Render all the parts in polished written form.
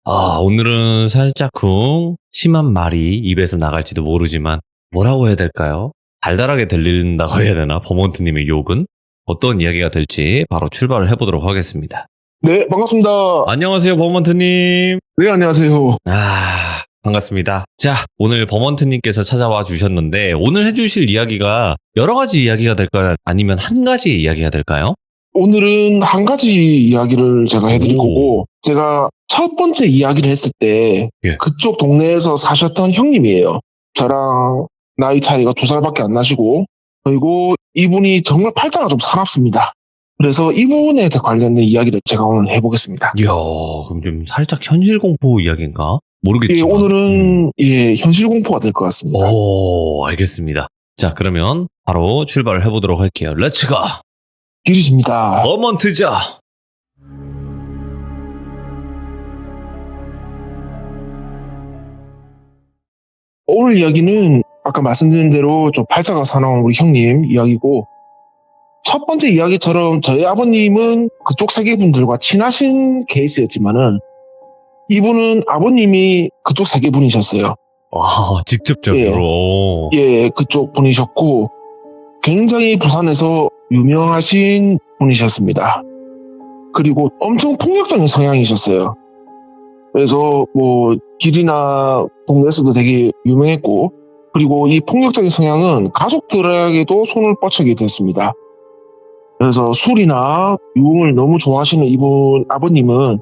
오늘은 살짝쿵 심한 말이 입에서 나갈지도 모르지만 뭐라고 해야 될까요? 달달하게 들린다고 해야 되나? 버몬트님의 욕은? 어떤 이야기가 될지 바로 출발을 해보도록 하겠습니다. 네, 반갑습니다. 안녕하세요, 버몬트님. 네, 안녕하세요. 반갑습니다. 자, 오늘 버몬트님께서 찾아와 주셨는데 오늘 해주실 이야기가 여러 가지 이야기가 될까요? 아니면 한 가지 이야기가 될까요? 오늘은 한 가지 이야기를 제가 해드릴 거고, 제가 첫 번째 이야기를 했을 때, 예. 그쪽 동네에서 사셨던 형님이에요. 저랑 나이 차이가 2살밖에 안 나시고, 그리고 이분이 정말 팔자가 좀 사납습니다. 그래서 이분에 관련된 이야기를 제가 오늘 해보겠습니다. 이야, 그럼 좀 살짝 현실 공포 이야기인가? 모르겠지만. 예, 오늘은 현실 공포가 될 것 같습니다. 오, 알겠습니다. 자, 그러면 바로 출발을 해보도록 할게요. 렛츠고! 길이십니다. 버몬트자! 오늘 이야기는 아까 말씀드린 대로 좀 팔자가 사나운 우리 형님 이야기고, 첫 번째 이야기처럼 저희 아버님은 그쪽 세계분들과 친하신 케이스였지만은 이분은 아버님이 그쪽 세계분이셨어요. 직접적으로. 예, 그쪽 분이셨고 굉장히 부산에서 유명하신 분이셨습니다. 그리고 엄청 폭력적인 성향이셨어요. 그래서 뭐 길이나 동네에서도 되게 유명했고, 그리고 이 폭력적인 성향은 가족들에게도 손을 뻗치게 됐습니다. 그래서 술이나 유흥을 너무 좋아하시는 이분 아버님은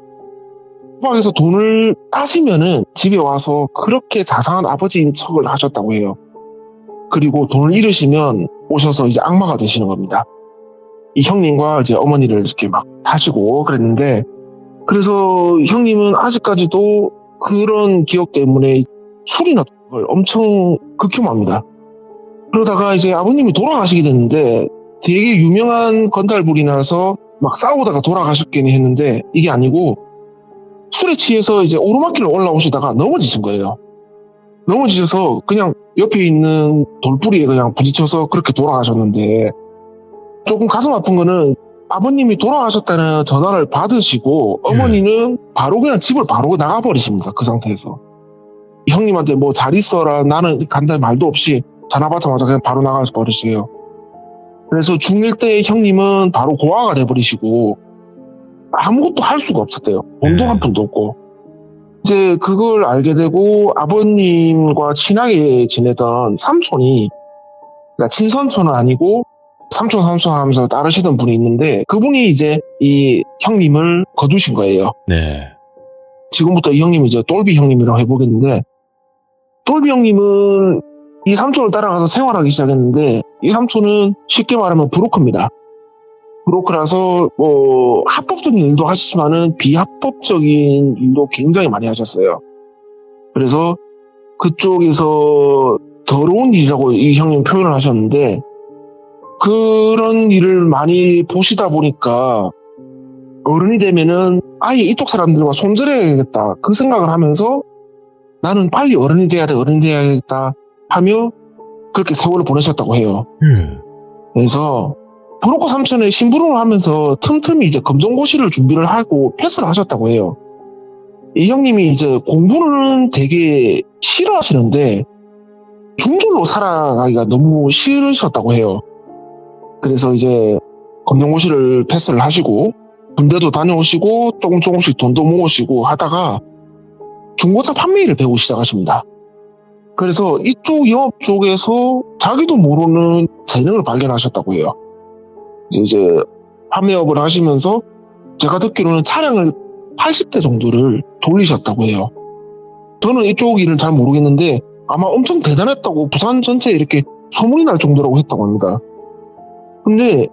호박에서 돈을 따시면은 집에 와서 그렇게 자상한 아버지인 척을 하셨다고 해요. 그리고 돈을 잃으시면 오셔서 이제 악마가 되시는 겁니다. 이 형님과 이제 어머니를 이렇게 막 하시고 그랬는데, 그래서 형님은 아직까지도 그런 기억 때문에 술이나 걸 엄청 극혐합니다. 그러다가 이제 아버님이 돌아가시게 됐는데 되게 유명한 건달불이 나서 막 싸우다가 돌아가셨겠니 했는데 이게 아니고 술에 취해서 이제 오르막길을 올라오시다가 넘어지신 거예요. 넘어지셔서 그냥 옆에 있는 돌뿌리에 그냥 부딪혀서 그렇게 돌아가셨는데, 조금 가슴 아픈 거는 아버님이 돌아가셨다는 전화를 받으시고 어머니는 바로 그냥 집을 바로 나가버리십니다. 그 상태에서. 형님한테 뭐 잘 있어라 나는 간다는 말도 없이 전화 받자마자 그냥 바로 나가서 버리세요. 그래서 중1 때 형님은 바로 고아가 돼버리시고 아무것도 할 수가 없었대요. 돈도 한 푼도 없고. 이제 그걸 알게 되고 아버님과 친하게 지내던 삼촌이, 그러니까 친삼촌은 아니고 삼촌 하면서 따르시던 분이 있는데, 그분이 이제 이 형님을 거두신 거예요. 네. 지금부터 이 형님은 이제 똘비 형님이라고 해보겠는데, 똘비 형님은 이 삼촌을 따라가서 생활하기 시작했는데, 이 삼촌은 쉽게 말하면 브로커입니다. 브로커라서 뭐 합법적인 일도 하시지만은 비합법적인 일도 굉장히 많이 하셨어요. 그래서 그쪽에서 더러운 일이라고 이 형님 표현을 하셨는데, 그런 일을 많이 보시다 보니까 어른이 되면은 아예 이쪽 사람들과 손절해야겠다 그 생각을 하면서 나는 빨리 어른이 돼야겠다 하며 그렇게 세월을 보내셨다고 해요. 그래서 브로커 삼촌의 심부름을 하면서 틈틈이 이제 검정고시를 준비를 하고 패스를 하셨다고 해요. 이 형님이 이제 공부는 되게 싫어하시는데 중졸로 살아가기가 너무 싫으셨다고 해요. 그래서 이제 검정고시를 패스를 하시고 군대도 다녀오시고 조금씩 돈도 모으시고 하다가 중고차 판매일을 배우기 시작하십니다. 그래서 이쪽 영업 쪽에서 자기도 모르는 재능을 발견하셨다고 해요. 이제 판매업을 하시면서 제가 듣기로는 차량을 80대 정도를 돌리셨다고 해요. 저는 이쪽 일은 잘 모르겠는데 아마 엄청 대단했다고 부산 전체에 이렇게 소문이 날 정도라고 했다고 합니다. 근데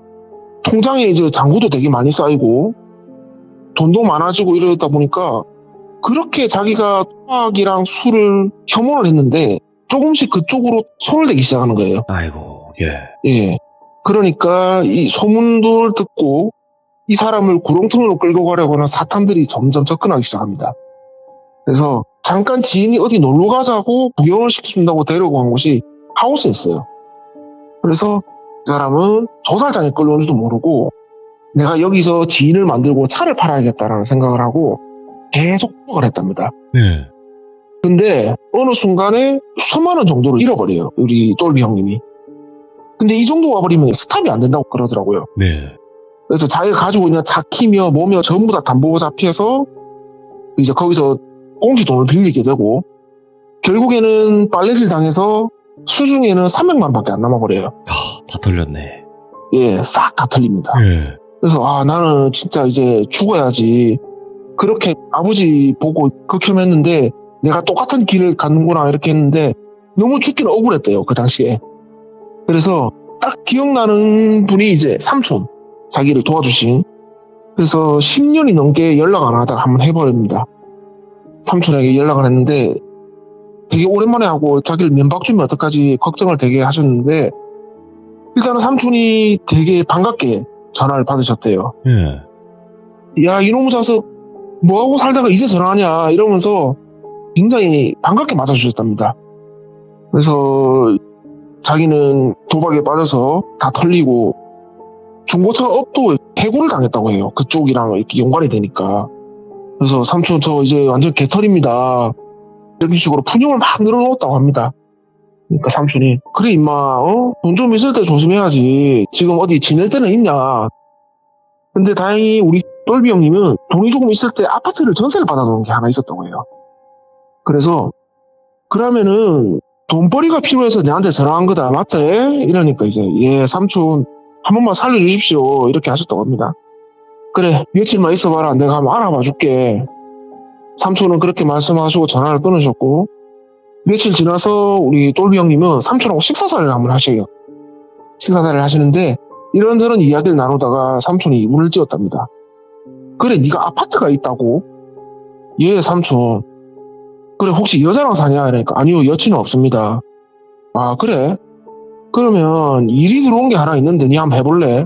통장에 이제 잔고도 되게 많이 쌓이고 돈도 많아지고 이러다 보니까 그렇게 자기가 토박이랑 술을 혐오를 했는데 조금씩 그쪽으로 손을 대기 시작하는 거예요. 아이고, 예. 그러니까 이 소문들 듣고 이 사람을 구렁텅이로 끌고 가려고 하는 사탄들이 점점 접근하기 시작합니다. 그래서 잠깐 지인이 어디 놀러 가자고 구경을 시켜준다고 데려고 간 곳이 하우스였어요. 그래서 그 사람은 도살장에 끌려온지도 모르고 내가 여기서 지인을 만들고 차를 팔아야겠다라는 생각을 하고 계속 부탁을 했답니다. 네. 근데 어느 순간에 수만 원 정도를 잃어버려요. 우리 똘비 형님이. 근데 이 정도 와버리면 스탑이 안 된다고 그러더라고요. 네. 그래서 자기가 가지고 있는 차키며 뭐며 전부 다 담보 잡혀서 이제 거기서 공지 돈을 빌리게 되고 결국에는 빨래질 당해서 수중에는 300만 원밖에 안 남아버려요. 다 털렸네. 예, 싹 다 털립니다. 예. 그래서 나는 진짜 이제 죽어야지. 그렇게 아버지 보고 극혐했는데 내가 똑같은 길을 가는구나 이렇게 했는데 너무 죽기는 억울했대요. 그 당시에. 그래서 딱 기억나는 분이 이제 삼촌, 자기를 도와주신. 그래서 10년이 넘게 연락 안 하다가 한번 해버립니다. 삼촌에게 연락을 했는데 되게 오랜만에 하고 자기를 면박 주면 어떡하지 걱정을 되게 하셨는데 일단은 삼촌이 되게 반갑게 전화를 받으셨대요. 예. 야, 이놈의 자식 뭐하고 살다가 이제 전화하냐 이러면서 굉장히 반갑게 맞아주셨답니다. 그래서 자기는 도박에 빠져서 다 털리고 중고차 업도 해고를 당했다고 해요. 그쪽이랑 이렇게 연관이 되니까. 그래서 삼촌 저 이제 완전 개털입니다. 이런 식으로 푸념을 막 늘어놓았다고 합니다. 그러니까 삼촌이 그래 임마 돈 좀 있을 때 조심해야지. 지금 어디 지낼 때는 있냐. 근데 다행히 우리 똘비 형님은 돈이 조금 있을 때 아파트를 전세를 받아놓은 게 하나 있었다고 해요. 그래서 그러면은 돈벌이가 필요해서 내한테 전화한 거다 맞지? 이러니까 이제 예 삼촌 한 번만 살려주십시오 이렇게 하셨다고 합니다. 그래 며칠만 있어봐라 내가 한번 알아봐 줄게. 삼촌은 그렇게 말씀하시고 전화를 끊으셨고 며칠 지나서 우리 똘비 형님은 삼촌하고 식사사를 한번 하셔요. 식사사를 하시는데 이런저런 이야기를 나누다가 삼촌이 문을 띄웠답니다. 그래 네가 아파트가 있다고? 예 삼촌. 그래 혹시 여자랑 사냐? 그러니까 아니요 여친은 없습니다. 아 그래? 그러면 일이 들어온 게 하나 있는데 니 한번 해볼래?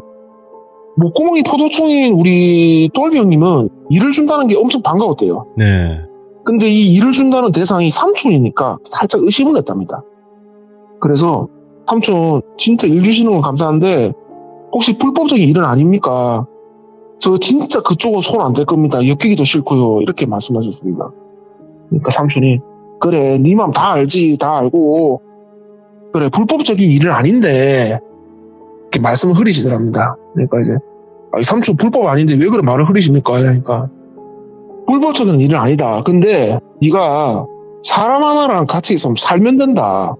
목구멍이 포도총인 우리 똘비 형님은 일을 준다는 게 엄청 반가웠대요. 네. 근데 이 일을 준다는 대상이 삼촌이니까 살짝 의심을 했답니다. 그래서 삼촌 진짜 일 주시는 건 감사한데 혹시 불법적인 일은 아닙니까? 저 진짜 그쪽은 손 안 댈 겁니다. 엮이기도 싫고요. 이렇게 말씀하셨습니다. 그러니까 삼촌이 그래 네 맘 다 알지 다 알고 그래 불법적인 일은 아닌데 이렇게 말씀을 흐리시더랍니다. 그러니까 이제 삼촌 불법 아닌데 왜 그런 말을 흐리십니까? 이러니까 불법적인 일은 아니다. 근데 네가 사람 하나랑 같이 있으면 살면 된다.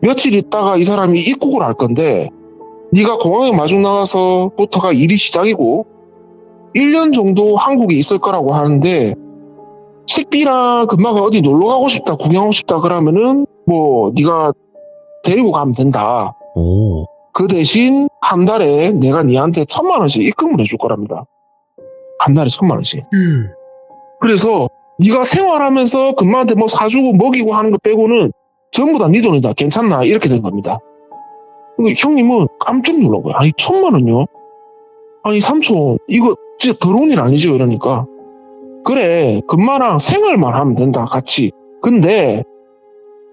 며칠 있다가 이 사람이 입국을 할 건데 네가 공항에 마중 나가서부터가 일이 시작이고 1년 정도 한국에 있을 거라고 하는데 식비랑 금방 어디 놀러 가고 싶다 구경하고 싶다 그러면은 뭐 네가 데리고 가면 된다. 오. 그 대신 한 달에 내가 니한테 1,000만 원씩 입금을 해줄 거랍니다. 한 달에 1,000만 원씩. 그래서 네가 생활하면서 금마한테 뭐 사주고 먹이고 하는 거 빼고는 전부 다 네 돈이다. 괜찮나? 이렇게 된 겁니다. 그러니까 형님은 깜짝 놀란 거예요. 아니 1,000만 원요? 아니 삼촌 이거 진짜 더러운 일 아니죠? 이러니까 그래 금마랑 생활만 하면 된다 같이. 근데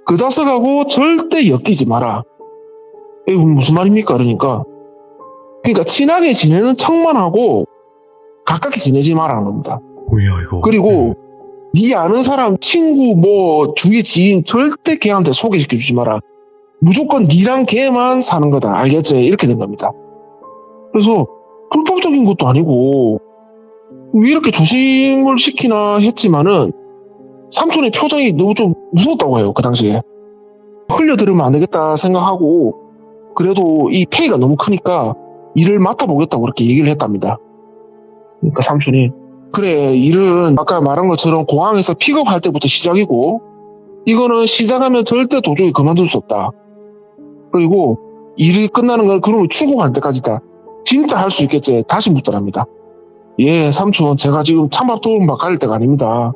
그 자석하고 절대 엮이지 마라. 이거 무슨 말입니까? 그러니까 친하게 지내는 척만 하고 가깝게 지내지 말라는 겁니다. 뭐야 이거. 그리고 네 아는 사람 친구 뭐 주위 지인 절대 걔한테 소개시켜 주지 마라. 무조건 니랑 걔만 사는 거다. 알겠지? 이렇게 된 겁니다. 그래서 불법적인 것도 아니고 왜 이렇게 조심을 시키나 했지만은 삼촌의 표정이 너무 좀 무서웠다고 해요. 그 당시에. 흘려들으면 안 되겠다 생각하고 그래도 이 페이가 너무 크니까 일을 맡아보겠다고 그렇게 얘기를 했답니다. 그러니까 삼촌이 그래 일은 아까 말한 것처럼 공항에서 픽업할 때부터 시작이고 이거는 시작하면 절대 도중에 그만둘 수 없다. 그리고 일이 끝나는 건 그러면 출국할 때까지다. 진짜 할 수 있겠지. 다시 묻더랍니다. 예 삼촌 제가 지금 찬밥 도움밥 갈 때가 아닙니다.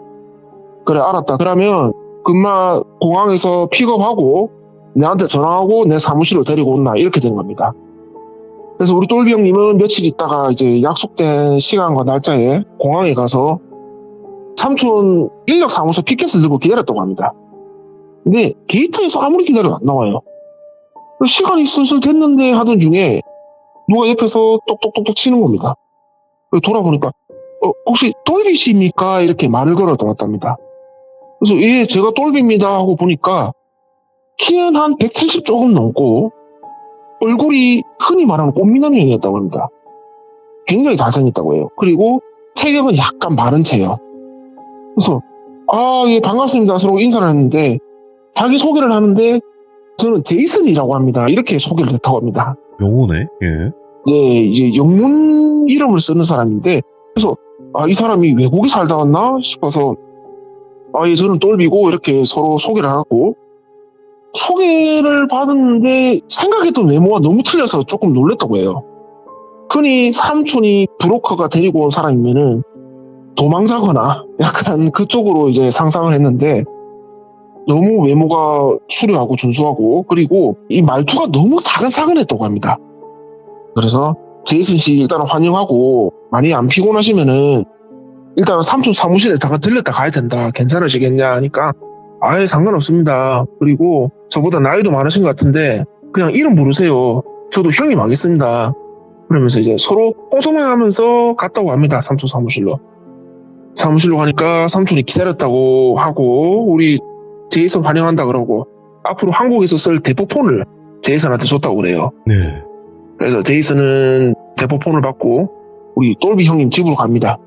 그래 알았다. 그러면 금마 공항에서 픽업하고 내한테 전화하고 내 사무실로 데리고 온나 이렇게 된 겁니다. 그래서 우리 똘비 형님은 며칠 있다가 이제 약속된 시간과 날짜에 공항에 가서 삼촌 인력사무소 피켓을 들고 기다렸다고 합니다. 근데 게이트에서 아무리 기다려도 안 나와요. 시간이 슬슬 됐는데 하던 중에 누가 옆에서 똑똑똑똑 치는 겁니다. 돌아보니까 혹시 똘비십니까? 이렇게 말을 걸어놓았답니다. 그래서 예, 제가 똘비입니다 하고 보니까 키는 한 170 조금 넘고 얼굴이 흔히 말하는 꽃미남형이었다고 합니다. 굉장히 잘생겼다고 해요. 그리고 체격은 약간 마른 체요. 그래서 예, 반갑습니다 서로 인사를 했는데 자기 소개를 하는데 저는 제이슨이라고 합니다. 이렇게 소개를 했다고 합니다. 명호네. 예. 네, 이제 영문 이름을 쓰는 사람인데 그래서 이 사람이 외국에 살다 왔나 싶어서 예, 저는 똘비고 이렇게 서로 소개를 하고 소개를 받았는데 생각했던 외모가 너무 틀려서 조금 놀랬다고 해요. 흔히 삼촌이 브로커가 데리고 온 사람이면은 도망자거나 약간 그쪽으로 이제 상상을 했는데 너무 외모가 수려하고 준수하고 그리고 이 말투가 너무 사근사근했다고 합니다. 그래서 제이슨 씨 일단은 환영하고 많이 안 피곤하시면은 일단은 삼촌 사무실에 잠깐 들렸다 가야 된다. 괜찮으시겠냐 하니까 아예 상관없습니다. 그리고 저보다 나이도 많으신 것 같은데 그냥 이름 부르세요. 저도 형님 하겠습니다. 그러면서 이제 서로 뽀송해하면서 갔다고 합니다. 삼촌 사무실로. 사무실로 가니까 삼촌이 기다렸다고 하고 우리 제이슨 환영한다 그러고 앞으로 한국에서 쓸 대포폰을 제이슨한테 줬다고 그래요. 네. 그래서 제이슨은 대포폰을 받고 우리 똘비 형님 집으로 갑니다.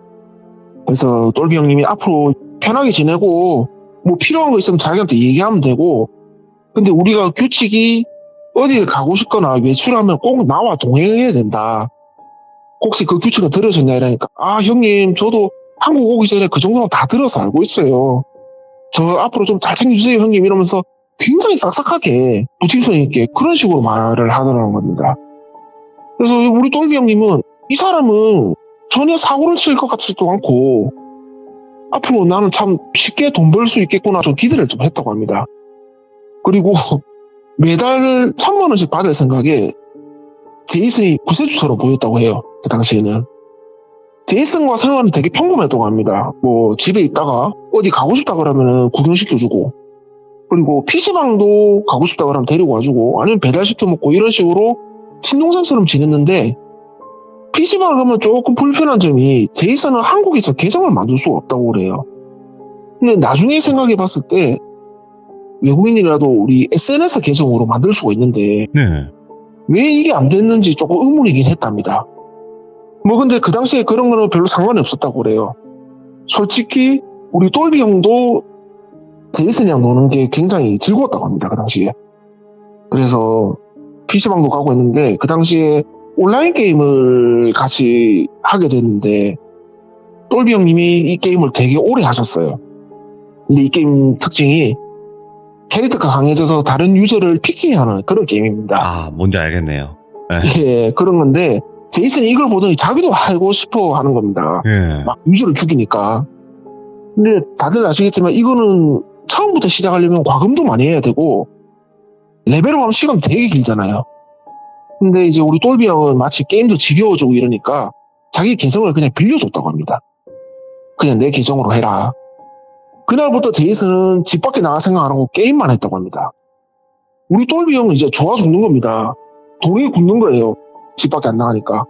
그래서 똘비 형님이 앞으로 편하게 지내고 뭐 필요한 거 있으면 자기한테 얘기하면 되고 근데 우리가 규칙이 어디를 가고 싶거나 외출하면 꼭 나와 동행해야 된다. 혹시 그 규칙을 들으셨냐 이러니까 형님 저도 한국 오기 전에 그 정도는 다 들어서 알고 있어요. 저 앞으로 좀 잘 챙겨주세요 형님 이러면서 굉장히 싹싹하게 부침성 있게 그런 식으로 말을 하더라는 겁니다. 그래서 우리 똘비 형님은 이 사람은 전혀 사고를 칠 것 같지도 않고 앞으로 나는 참 쉽게 돈 벌 수 있겠구나 좀 기대를 좀 했다고 합니다. 그리고 매달 1,000만 원씩 받을 생각에 제이슨이 구세주처럼 보였다고 해요. 그 당시에는. 제이슨과 생활은 되게 평범했다고 합니다. 뭐 집에 있다가 어디 가고 싶다 그러면 구경시켜주고 그리고 PC방도 가고 싶다 그러면 데리고 와주고 아니면 배달시켜 먹고 이런 식으로 친동생처럼 지냈는데 PC방 가면 조금 불편한 점이 제이슨은 한국에서 계정을 만들 수가 없다고 그래요. 근데 나중에 생각해 봤을 때 외국인이라도 우리 SNS 계정으로 만들 수가 있는데 네. 왜 이게 안 됐는지 조금 의문이긴 했답니다. 뭐 근데 그 당시에 그런 거는 별로 상관이 없었다고 그래요. 솔직히 우리 똘비 형도 제이슨이랑 노는 게 굉장히 즐거웠다고 합니다. 그 당시에. 그래서 PC방도 가고 했는데 그 당시에 온라인 게임을 같이 하게 됐는데 똘비 형님이 이 게임을 되게 오래 하셨어요. 근데 이 게임 특징이 캐릭터가 강해져서 다른 유저를 피킹하는 그런 게임입니다. 뭔지 알겠네요. 예, 그런 건데 제이슨이 이걸 보더니 자기도 하고 싶어 하는 겁니다. 예. 막 유저를 죽이니까. 근데 다들 아시겠지만 이거는 처음부터 시작하려면 과금도 많이 해야 되고 레벨업 하면 시간 되게 길잖아요. 근데 이제 우리 똘비 형은 마치 게임도 지겨워지고 이러니까 자기 계정을 그냥 빌려줬다고 합니다. 그냥 내 계정으로 해라. 그날부터 제이슨은 집 밖에 나갈 생각 안 하고 게임만 했다고 합니다. 우리 똘비 형은 이제 좋아 죽는 겁니다. 돈이 굳는 거예요. 집 밖에 안 나가니까.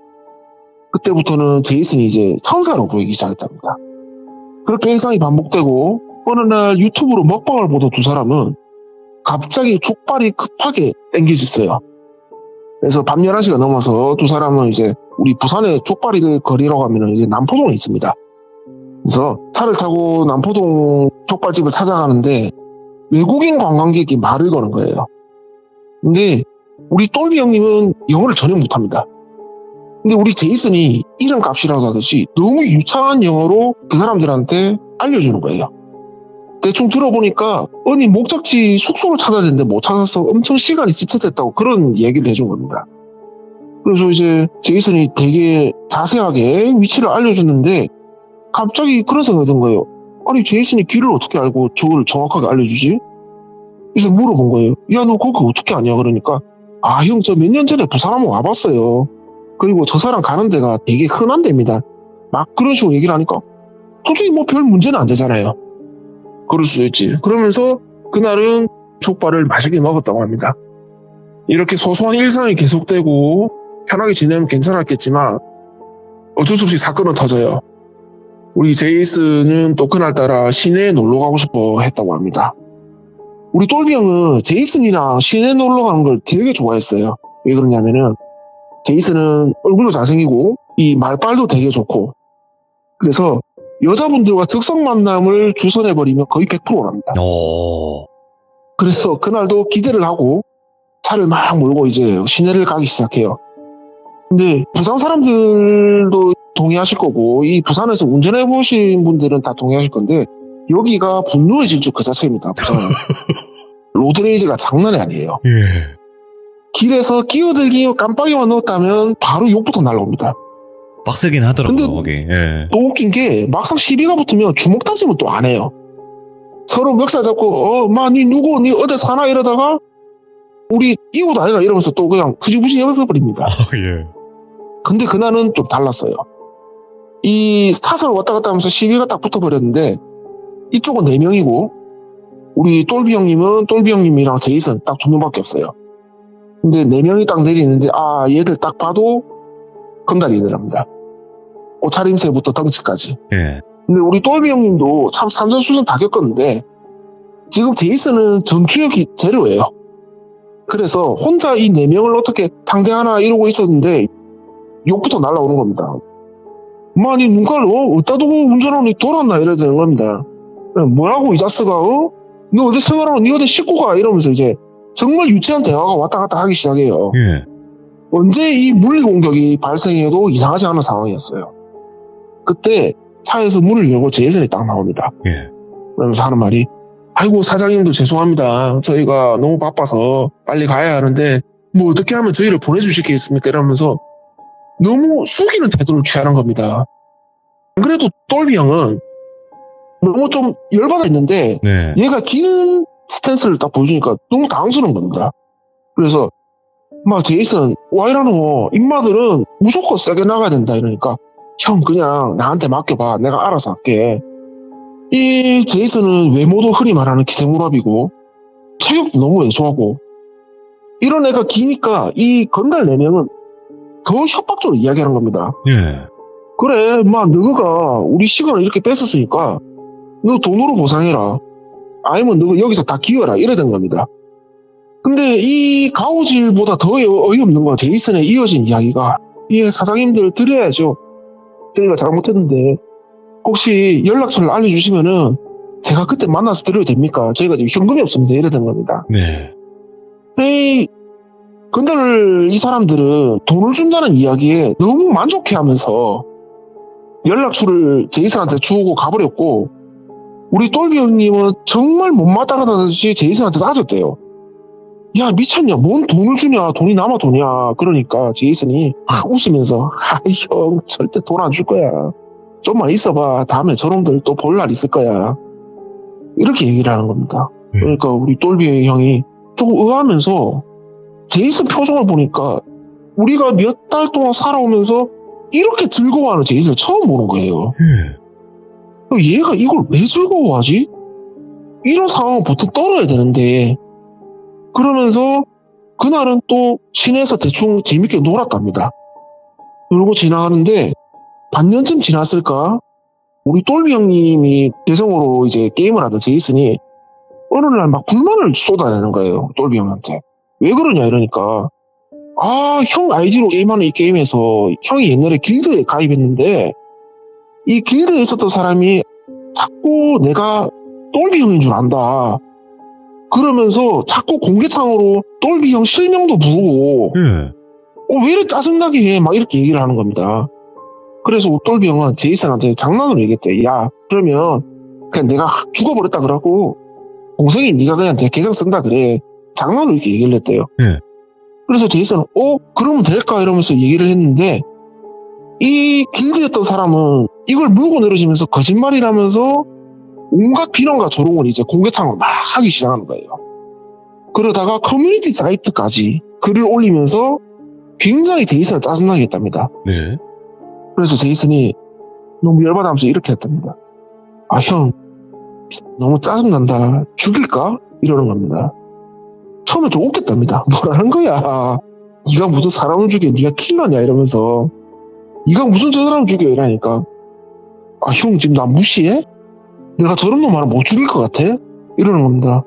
그때부터는 제이슨이 이제 천사로 보이기 시작했답니다. 그렇게 일상이 반복되고 어느 날 유튜브로 먹방을 보던 두 사람은 갑자기 족발이 급하게 땡겨졌어요. 그래서 밤 11시가 넘어서 두 사람은 이제 우리 부산에 족발이를 거리러 가면 이제 남포동에 있습니다. 그래서 차를 타고 남포동 족발집을 찾아가는데 외국인 관광객이 말을 거는 거예요. 근데 우리 똘비 형님은 영어를 전혀 못합니다. 근데 우리 제이슨이 이름값이라도 하듯이 너무 유창한 영어로 그 사람들한테 알려주는 거예요. 대충 들어보니까 어디 목적지 숙소를 찾아야 되는데 못 찾아서 엄청 시간이 지체됐다고 그런 얘기를 해준 겁니다. 그래서 이제 제이슨이 되게 자세하게 위치를 알려줬는데 갑자기 그런 생각이 든 거예요. 아니 제이슨이 길을 어떻게 알고 저걸 정확하게 알려주지? 그래서 물어본 거예요. 야 너 거기 어떻게 아냐? 그러니까 형 저 몇 년 전에 부산 한번 와봤어요. 그리고 저 사람 가는 데가 되게 흔한 데입니다. 막 그런 식으로 얘기를 하니까 솔직히 뭐 별 문제는 안 되잖아요. 그럴 수 있지. 그러면서 그날은 족발을 맛있게 먹었다고 합니다. 이렇게 소소한 일상이 계속되고 편하게 지내면 괜찮았겠지만 어쩔 수 없이 사건은 터져요. 우리 제이슨은 또 그날따라 시내에 놀러 가고 싶어 했다고 합니다. 우리 똘비 형은 제이슨이랑 시내 놀러 가는 걸 되게 좋아했어요. 왜 그러냐면은 제이슨은 얼굴도 잘생기고 이 말빨도 되게 좋고 그래서 여자분들과 즉석 만남을 주선해버리면 거의 100%랍니다. 그래서 그날도 기대를 하고 차를 막 몰고 이제 시내를 가기 시작해요. 근데 부산 사람들도 동의하실 거고 이 부산에서 운전해 보신 분들은 다 동의하실 건데 여기가 분노의 질주 그 자체입니다. 부산은. 로드레이지가 장난이 아니에요. 예. 길에서 끼어들기 깜빡이만 넣었다면 바로 욕부터 날라옵니다. 빡세긴 하더라고요, 근데 거기. 예. 또 웃긴 게 막상 시비가 붙으면 주먹 다짐은 또 안 해요. 서로 멱살 잡고 니 누구 니 어디 사나 이러다가 우리 이웃 아이가 이러면서 또 그냥 흐지부지 해버립니다. 예. 근데 그날은 좀 달랐어요. 이 사선을 왔다 갔다 하면서 시비가 딱 붙어버렸는데 이쪽은 4명이고 우리 똘비 형님이랑 제이슨 딱 2명밖에 없어요. 근데 4명이 딱 내리는데 얘들 딱 봐도 건달이더랍니다. 옷차림새부터 덩치까지. 예. 근데 우리 똘비 형님도 참 산전수전 다 겪었는데 지금 제이슨은 전투력이 제로예요. 그래서 혼자 이 4명을 어떻게 상대하나 이러고 있었는데 욕부터 날라오는 겁니다. 니 눈깔 어디다 두고 운전하니 돌았나 이래야 되는 겁니다. 뭐라고 이 자스가 너 어디 생활하고 니 어디 씻고 가 이러면서 이제 정말 유치한 대화가 왔다 갔다 하기 시작해요. 예. 언제 이 물리 공격이 발생해도 이상하지 않은 상황이었어요. 그때 차에서 문을 열고 제이슨이 딱 나옵니다. 예. 그러면서 하는 말이 아이고 사장님도 죄송합니다. 저희가 너무 바빠서 빨리 가야 하는데 뭐 어떻게 하면 저희를 보내주시겠습니까? 이러면서 너무 숙이는 태도를 취하는 겁니다. 안 그래도 똘비 형은 너무 좀 열받아 있는데 네. 얘가 기는 스탠스를 딱 보여주니까 너무 당황스러운 겁니다. 그래서 제이슨 와 이러노 인마들은 무조건 세게 나가야 된다 이러니까 형 그냥 나한테 맡겨봐 내가 알아서 할게. 이 제이슨은 외모도 흔히 말하는 기생무랍이고 체격도 너무 왜소하고 이런 애가 기니까 이 건달 4명은 더 협박적으로 이야기하는 겁니다. 예. 그래 너가 우리 시간을 이렇게 뺏었으니까 너 돈으로 보상해라. 아니면 너 여기서 다 기어라 이래 된 겁니다. 근데 이 가오질보다 더 어이없는 건 제이슨의 이어진 이야기가 사장님들 드려야죠. 저희가 잘못했는데 혹시 연락처를 알려주시면은 제가 그때 만나서 드려도 됩니까? 저희가 지금 현금이 없습니다. 이래 된 겁니다. 네. 근데 이 사람들은 돈을 준다는 이야기에 너무 만족해하면서 연락처를 제이슨한테 주고 가버렸고 우리 똘비 형님은 정말 못마땅하다듯이 제이슨한테 따졌대요. 야 미쳤냐 뭔 돈을 주냐 돈이 남아 돈이야. 그러니까 제이슨이 웃으면서 형 절대 돈 안 줄 거야. 좀만 있어봐. 다음에 저놈들 또 볼 날 있을 거야. 이렇게 얘기를 하는 겁니다. 그러니까 우리 똘비 형이 조금 의아하면서 제이슨 표정을 보니까 우리가 몇 달 동안 살아오면서 이렇게 즐거워하는 제이슨을 처음 보는 거예요. 얘가 이걸 왜 즐거워하지? 이런 상황은 보통 떨어야 되는데 그러면서 그날은 또 시내에서 대충 재밌게 놀았답니다. 놀고 지나가는데 반년쯤 지났을까? 우리 똘비 형님이 대성으로 이제 게임을 하던 제이슨이 어느 날 막 불만을 쏟아내는 거예요. 똘비 형한테. 왜 그러냐 이러니까 형 아이디로 게임하는 이 게임에서 형이 옛날에 길드에 가입했는데 이 길드에 있었던 사람이 자꾸 내가 똘비 형인 줄 안다. 그러면서 자꾸 공개창으로 똘비 형 실명도 부르고 왜 이렇게 짜증나게 해 막 이렇게 얘기를 하는 겁니다. 그래서 똘비 형은 제이슨한테 장난으로 얘기했대. 야 그러면 그냥 내가 죽어버렸다 그러고 동생이 네가 그냥 내 계정 쓴다 그래. 장난으로 이렇게 얘기를 했대요. 그래서 제이슨은 그러면 될까 이러면서 얘기를 했는데 이 길드였던 사람은 이걸 물고 늘어지면서 거짓말이라면서 온갖 비난과 조롱을 이제 공개창으로 막 하기 시작하는 거예요. 그러다가 커뮤니티 사이트까지 글을 올리면서 굉장히 제이슨을 짜증나게 했답니다. 네. 그래서 제이슨이 너무 열받아하면서 이렇게 했답니다. 형 너무 짜증난다. 죽일까? 이러는 겁니다. 처음에 좀 웃겼답니다. 뭐라는 거야. 네가 무슨 사람을 죽여. 네가 킬러냐 이러면서 네가 무슨 저 사람을 죽여 이러니까 아, 형 지금 나 무시해? 내가 저런 놈 하나 못 죽일 것 같아? 이러는 겁니다.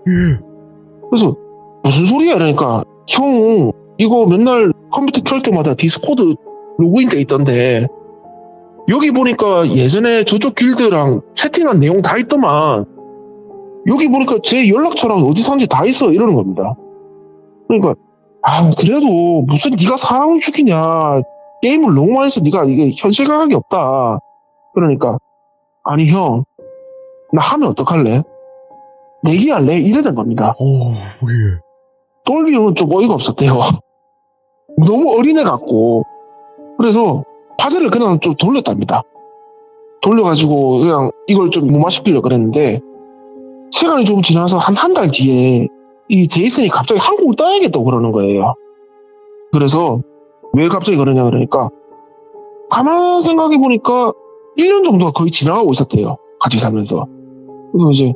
그래서 무슨 소리야 이러니까 형 이거 맨날 컴퓨터 켤 때마다 디스코드 로그인 돼 있던데 여기 보니까 예전에 저쪽 길드랑 채팅한 내용 다 있더만 여기 보니까 제 연락처랑 어디 사는지 다 있어 이러는 겁니다. 그러니까 아 그래도 무슨 네가 사람을 죽이냐 게임을 너무 많이 해서 네가 이게 현실감각이 없다. 그러니까 아니 형 나 하면 어떡할래? 내기할래? 이래 된 겁니다. 예. 똘비 형은 좀 어이가 없었대요. 너무 어린애 같고 그래서 파제를 그냥 좀 돌렸답니다. 돌려가지고 그냥 이걸 좀 무마시키려고 그랬는데 시간이 좀 지나서 한 달 뒤에 이 제이슨이 갑자기 한국을 떠야겠다고 그러는 거예요. 그래서 왜 갑자기 그러냐 그러니까 가만 생각해 보니까 1년 정도가 거의 지나가고 있었대요. 같이 살면서. 그래서 이제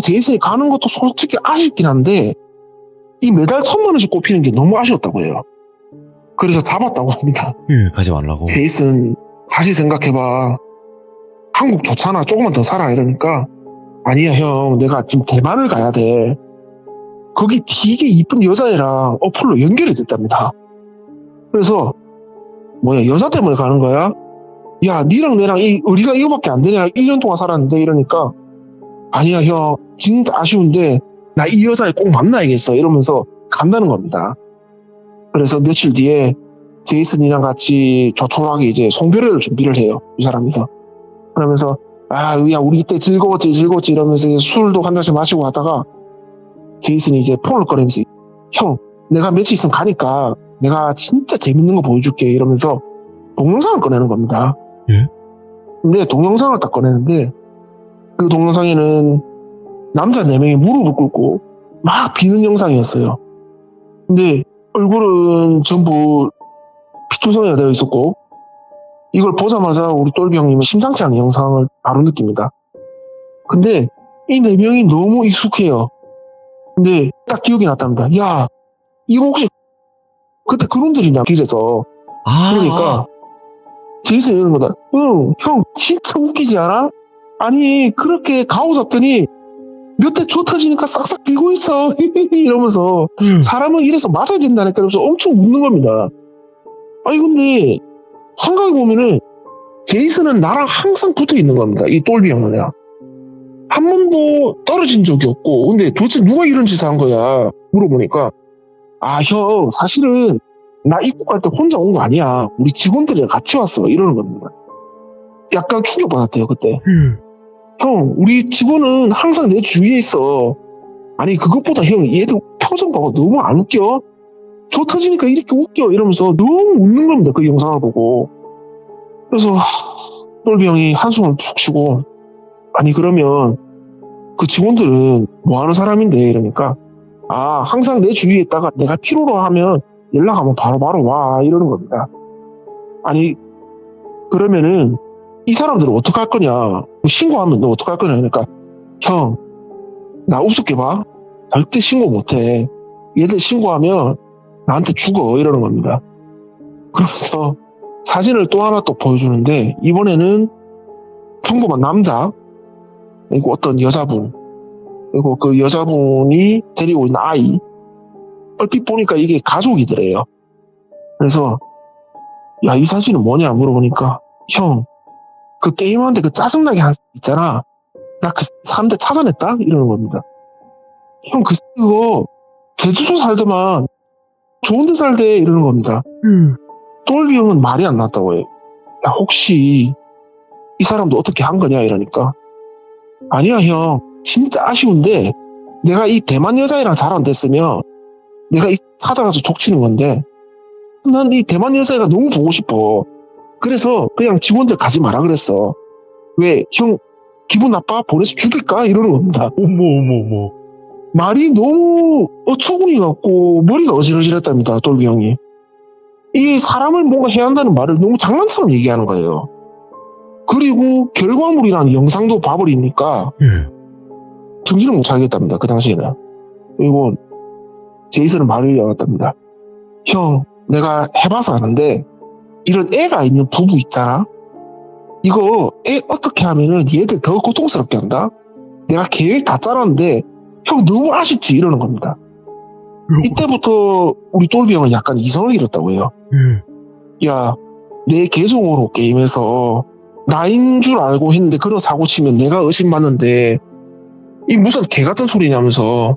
제이슨이 가는 것도 솔직히 아쉽긴 한데 이 매달 1,000만 원씩 꼽히는 게 너무 아쉬웠다고 해요. 그래서 잡았다고 합니다. 예, 가지 말라고. 제이슨 다시 생각해봐. 한국 좋잖아. 조금만 더 살아. 이러니까 아니야 형 내가 지금 대만을 가야 돼. 거기 되게 이쁜 여자애랑 어플로 연결이 됐답니다. 그래서 뭐야 여자 때문에 가는 거야? 야 니랑 내랑 우리가 이거밖에 안 되냐. 1년 동안 살았는데 이러니까 아니야 형 진짜 아쉬운데 나 이 여자애 꼭 만나야겠어 이러면서 간다는 겁니다. 그래서 며칠 뒤에 제이슨이랑 같이 조촐하게 이제 송별회를 준비를 해요. 이 사람이서. 그러면서 야 우리 이때 즐거웠지 이러면서 술도 한 잔씩 마시고 하다가 제이슨이 이제 폰을 꺼내면서 형 내가 며칠 있으면 가니까 내가 진짜 재밌는 거 보여줄게 이러면서 동영상을 꺼내는 겁니다. 예? 근데 동영상을 딱 꺼내는데 그 동영상에는 남자 4명이 무릎을 꿇고 막 비는 영상이었어요. 근데 얼굴은 전부 피투성이가 되어 있었고 이걸 보자마자 우리 똘비 형님은 심상치 않은 영상을 바로 느낍니다. 근데 이 4명이 너무 익숙해요. 근데 딱 기억이 났답니다. 야 이거 혹시 그때 그놈들이냐 길에서. 그러니까 제이슨이 이러는 거다. 응 형 진짜 웃기지 않아? 아니 그렇게 가오 잡더니 몇 대 줘 터지니까 싹싹 빌고 있어 이러면서 사람은 이래서 맞아야 된다니까 이러면서 엄청 웃는 겁니다. 아니 근데 생각해보면은 제이슨은 나랑 항상 붙어 있는 겁니다. 이 똘비 형은 한 번도 떨어진 적이 없고 근데 도대체 누가 이런 짓을 한 거야 물어보니까 형 사실은 나 입국 갈 때 혼자 온 거 아니야. 우리 직원들이랑 같이 왔어 이러는 겁니다. 약간 충격받았대요 그때. 형 우리 직원은 항상 내 주위에 있어. 아니 그것보다 형 얘들 표정 봐봐 너무 안 웃겨? 저 터지니까 이렇게 웃겨 이러면서 너무 웃는 겁니다. 그 영상을 보고. 그래서 똘비 형이 한숨을 푹 쉬고 아니 그러면 그 직원들은 뭐 하는 사람인데 이러니까 항상 내 주위에 있다가 내가 필요로 하면 연락하면 바로바로 와 이러는 겁니다. 아니 그러면은 이 사람들은 어떡할 거냐 신고하면 너 어떡할 거냐 그러니까 형 나 우습게 봐 절대 신고 못해 얘들 신고하면 나한테 죽어 이러는 겁니다. 그러면서 사진을 또 하나 또 보여주는데 이번에는 평범한 남자 그리고 어떤 여자분 그리고 그 여자분이 데리고 있는 아이 얼핏 보니까 이게 가족이더래요. 그래서 야 이 사진은 뭐냐 물어보니까 형 그 게임하는데 그 짜증나게 한 있잖아 나 그 사람들 찾아냈다 이러는 겁니다. 형 그거 제주도 살더만 좋은 데 살대 이러는 겁니다. 똘비 형은 말이 안 났다고 해요. 야 혹시 이 사람도 어떻게 한 거냐 이러니까 아니야 형 진짜 아쉬운데 내가 이 대만 여자애랑 잘 안 됐으면 내가 찾아가서 족치는 건데 난 이 대만 여자애가 너무 보고 싶어. 그래서 그냥 직원들 가지 마라 그랬어. 왜 형 기분 나빠? 보내서 죽일까? 이러는 겁니다. 어머. 말이 너무 어처구니 같고 머리가 어지러지랬답니다. 똘비 형이. 이 사람을 뭔가 해야 한다는 말을 너무 장난처럼 얘기하는 거예요. 그리고 결과물이라는 영상도 봐버리니까 정신을 못 차리겠답니다. 그 당시에는. 그리고 제이슨은 말을 이어갔답니다. 형 내가 해봐서 아는데 이런 애가 있는 부부 있잖아. 이거 어떻게 하면은 얘들 더 고통스럽게 한다? 내가 계획 다 짜놨는데 형 너무 아쉽지 이러는 겁니다. 이때부터 우리 똘비 형은 약간 이성을 잃었다고 해요. 야, 내 계정으로 게임에서 나인 줄 알고 했는데 그런 사고 치면 내가 의심받는데 이 무슨 개 같은 소리냐면서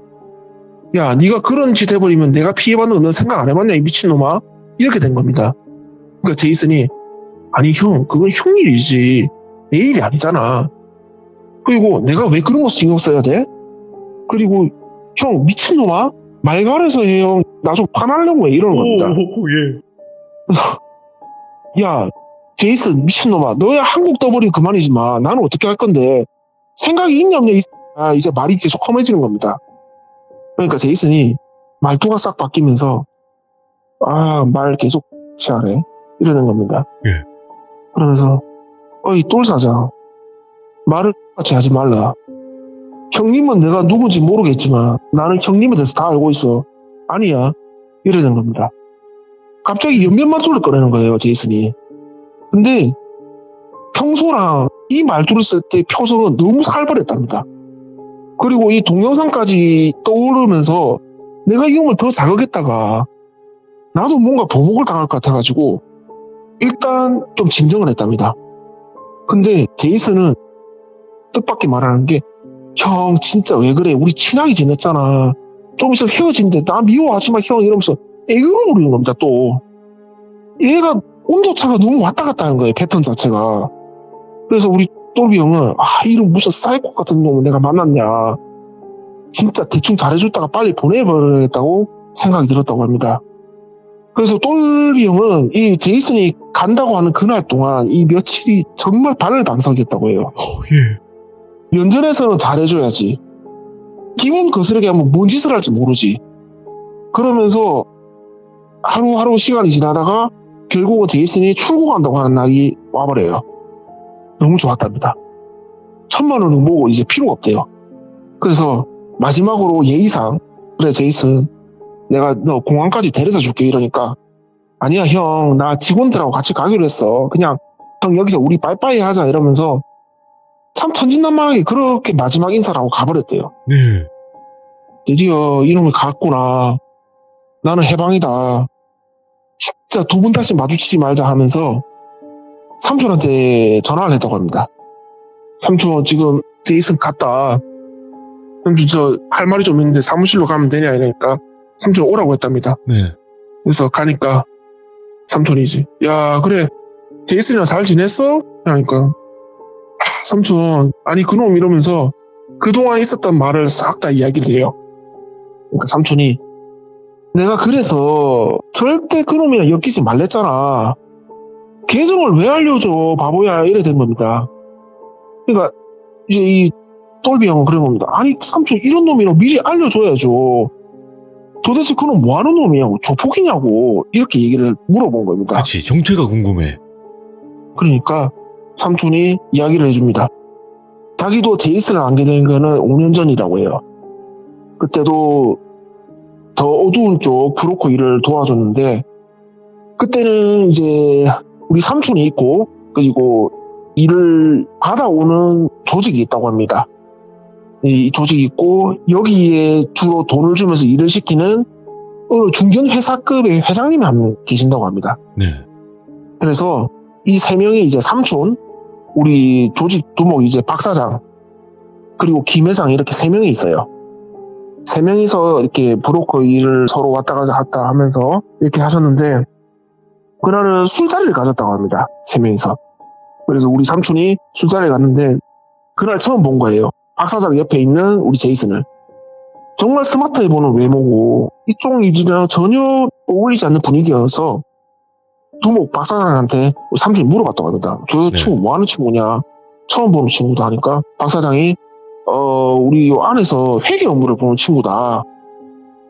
야, 네가 그런 짓 해버리면 내가 피해받는 거 넌 생각 안 해봤냐 이 미친놈아? 이렇게 된 겁니다. 그러니까 제이슨이 아니 형 그건 형 일이지 내 일이 아니잖아. 그리고 내가 왜 그런 거 신경 써야 돼? 그리고 형 미친놈아? 말갈아서 해 형. 나 좀 화나려고 해 이러는 겁니다. 야 제이슨 미친놈아 너야 한국 떠버리면 그만이지만 나는 어떻게 할 건데 생각이 있냐 없냐 이제 말이 계속 험해지는 겁니다. 그러니까 제이슨이 말투가 싹 바뀌면서 말 계속 시하네 이러는 겁니다. 예. 그러면서 어이 똘사장 말을 같이 하지 말라. 형님은 내가 누군지 모르겠지만 나는 형님에 대해서 다 알고 있어. 아니야 이러는 겁니다. 갑자기 연변 말투를 꺼내는 거예요 제이슨이. 근데 평소랑 이 말투를 쓸 때 표정은 너무 살벌했답니다. 그리고 이 동영상까지 떠오르면서 내가 이 형을 더 자극했다가 나도 뭔가 보복을 당할 것 같아가지고 일단 좀 진정을 했답니다. 근데 제이슨은 뜻밖의 말하는 게 형 진짜 왜 그래 우리 친하게 지냈잖아 좀 있으면 헤어진대 나 미워하지마 형 이러면서 애교를 부리는 겁니다. 또 얘가 온도차가 너무 왔다 갔다 하는 거예요 패턴 자체가. 그래서 우리 똘비 형은 이런 무슨 사이코 같은 놈을 내가 만났냐 진짜 대충 잘해줬다가 빨리 보내버리겠다고 생각이 들었다고 합니다. 그래서 똘비 형은 이 제이슨이 간다고 하는 그날 동안 이 며칠이 정말 발을방석이었다고 해요. 예. 면전에서는 잘해줘야지 기분 거스르게 하면 뭔 짓을 할지 모르지. 그러면서 하루하루 시간이 지나다가 결국은 제이슨이 출국한다고 하는 날이 와버려요. 너무 좋았답니다. 1,000만 원을 모으고 이제 필요가 없대요. 그래서 마지막으로 예의상 그래 제이슨 내가 너 공항까지 데려다 줄게 이러니까 아니야 형 나 직원들하고 같이 가기로 했어. 그냥 형 여기서 우리 빠이빠이 하자 이러면서 참 천진난만하게 그렇게 마지막 인사를 하고 가버렸대요. 네. 드디어 이놈이 갔구나. 나는 해방이다. 진짜 두 분 다시 마주치지 말자 하면서 삼촌한테 전화를 했다고 합니다. 삼촌 지금 제이슨 갔다. 삼촌 저 할 말이 좀 있는데 사무실로 가면 되냐 이러니까 삼촌 오라고 했답니다. 네. 그래서 가니까 삼촌이지. 야 그래 제이슨이랑 잘 지냈어? 그러니까 삼촌 아니 그놈 이러면서 그동안 있었던 말을 싹 다 이야기를 해요. 그러니까 삼촌이 내가 그래서 절대 그놈이랑 엮이지 말랬잖아. 계정을 왜 알려줘 바보야 이래 된 겁니다. 그러니까 이제 이 똘비 형은 그런 겁니다. 아니 삼촌 이런 놈이랑 미리 알려줘야죠. 도대체 그놈 뭐하는 놈이냐고 조폭이냐고 이렇게 얘기를 물어본 겁니다. 그치 정체가 궁금해. 그러니까 삼촌이 이야기를 해줍니다. 자기도 제이슨을 알게 된 거는 5년 전이라고 해요. 그때도 더 어두운 쪽 브로커 일을 도와줬는데 그때는 이제 우리 삼촌이 있고 그리고 일을 받아오는 조직이 있다고 합니다. 이 조직이 있고 여기에 주로 돈을 주면서 일을 시키는 어느 중견 회사급의 회장님이 한 명 계신다고 합니다. 네. 그래서 이 세 명이 이제 삼촌, 우리 조직 두목 이제 박 사장, 그리고 김 회장 이렇게 세 명이 있어요. 세 명이서 이렇게 브로커 일을 서로 왔다 갔다 하면서 이렇게 하셨는데 그날은 술자리를 가졌다고 합니다. 세 명이서. 그래서 우리 삼촌이 술자리에 갔는데 그날 처음 본 거예요. 박 사장 옆에 있는 우리 제이슨을. 정말 스마트해 보는 외모고 이쪽 일이랑 전혀 어울리지 않는 분위기여서 두목 박 사장한테 우리 삼촌이 물어봤다고 합니다. 저 네. 친구 뭐 하는 친구냐? 처음 보는 친구다 하니까 박 사장이 우리 요 안에서 회계 업무를 보는 친구다.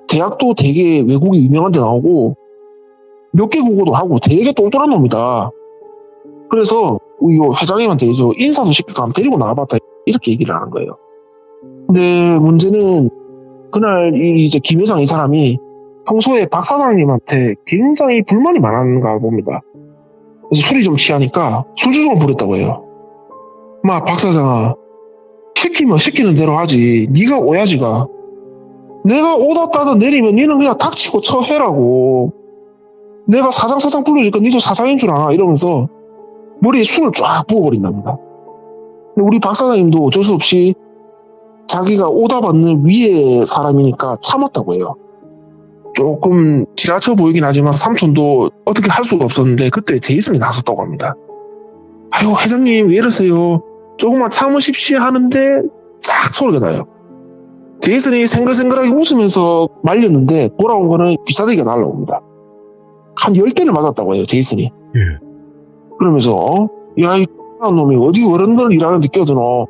대학도 되게 외국이 유명한 데 나오고 몇 개 국어도 하고 되게 똘똘한 놈이다. 그래서 우리 요 회장님한테 이제 인사도 시킬까 하면 데리고 나와봤다. 이렇게 얘기를 하는 거예요. 근데 문제는 그날 이제 김 회장 이 사람이 평소에 박 사장님한테 굉장히 불만이 많았는가 봅니다. 그래서 술이 좀 취하니까 술주정을 부렸다고 해요. 마, 박 사장아. 시키면 시키는 대로 하지. 네가 오야지가. 내가 오다 따다 내리면 니는 그냥 닥치고 처해라고. 내가 사장 부르니까 니도 사장인 줄 아나? 이러면서 머리에 술을 쫙 부어버린답니다. 근데 우리 박 사장님도 어쩔 수 없이 자기가 오다 받는 위에 사람이니까 참았다고 해요. 조금 지나쳐 보이긴 하지만 삼촌도 어떻게 할 수가 없었는데 그때 제이슨이 나섰다고 합니다. 아유, 회장님 왜 이러세요? 조금만 참으십시오 하는데 쫙 소리가 나요. 제이슨이 생글생글하게 웃으면서 말렸는데 돌아온 거는 귀싸대기가 날라옵니다. 한 10대를 맞았다고 해요, 제이슨이. 예. 그러면서 야, 이 X한 놈이 어디 어른들 일하는데 껴드노?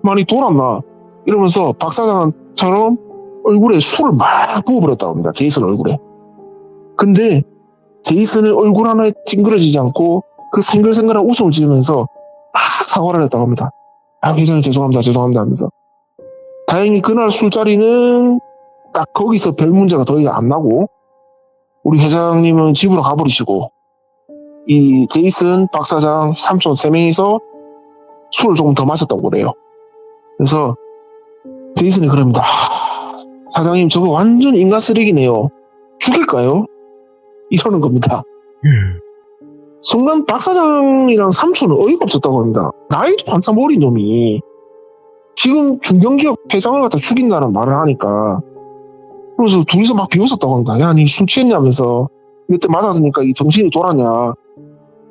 많이 돌았나? 이러면서 박 사장처럼 얼굴에 술을 막 부어버렸다고 합니다. 제이슨 얼굴에. 근데 제이슨의 얼굴 하나에 찡그러지지 않고 그 생글생글한 웃음을 지으면서 막 사과를 했다고 합니다. 아, 회장님 죄송합니다 하면서. 다행히 그날 술자리는 딱 거기서 별 문제가 더 이상 안 나고 우리 회장님은 집으로 가버리시고 이 제이슨, 박 사장, 삼촌 3명이서 술을 조금 더 마셨다고 그래요. 그래서 제이슨이 그럽니다. 사장님 저거 완전 인간 쓰레기네요. 죽일까요? 이러는 겁니다. 순간 박 사장이랑 삼촌은 어이가 없었다고 합니다. 나이도 한참 어린 놈이 지금 중견기업 회장을 갖다 죽인다는 말을 하니까 그래서 둘이서 막 비웃었다고 합니다. 야, 니 술 취했냐면서 이때 맞았으니까 이 정신이 돌았냐?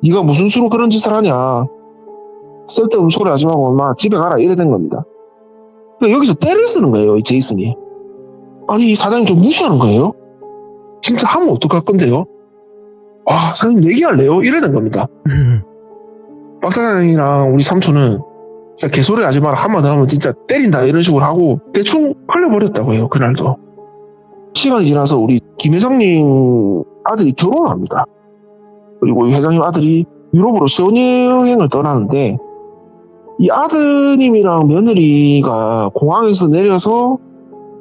네가 무슨 수로 그런 짓을 하냐? 쓸데없는 소리 하지 말고 막 집에 가라 이래 된 겁니다. 그러니까 여기서 때를 쓰는 거예요, 이 제이슨이. 아니, 이 사장님 좀 무시하는 거예요? 진짜 하면 어떡할 건데요? 아, 사장님 얘기할래요? 이래 된 겁니다. 박 사장이랑 우리 삼촌은 진짜 개소리 하지 마라, 한마디 하면 진짜 때린다 이런 식으로 하고 대충 흘려버렸다고 해요, 그날도. 시간이 지나서 우리 김 회장님 아들이 결혼을 합니다. 그리고 이 회장님 아들이 유럽으로 신혼여행을 떠나는데 이 아드님이랑 며느리가 공항에서 내려서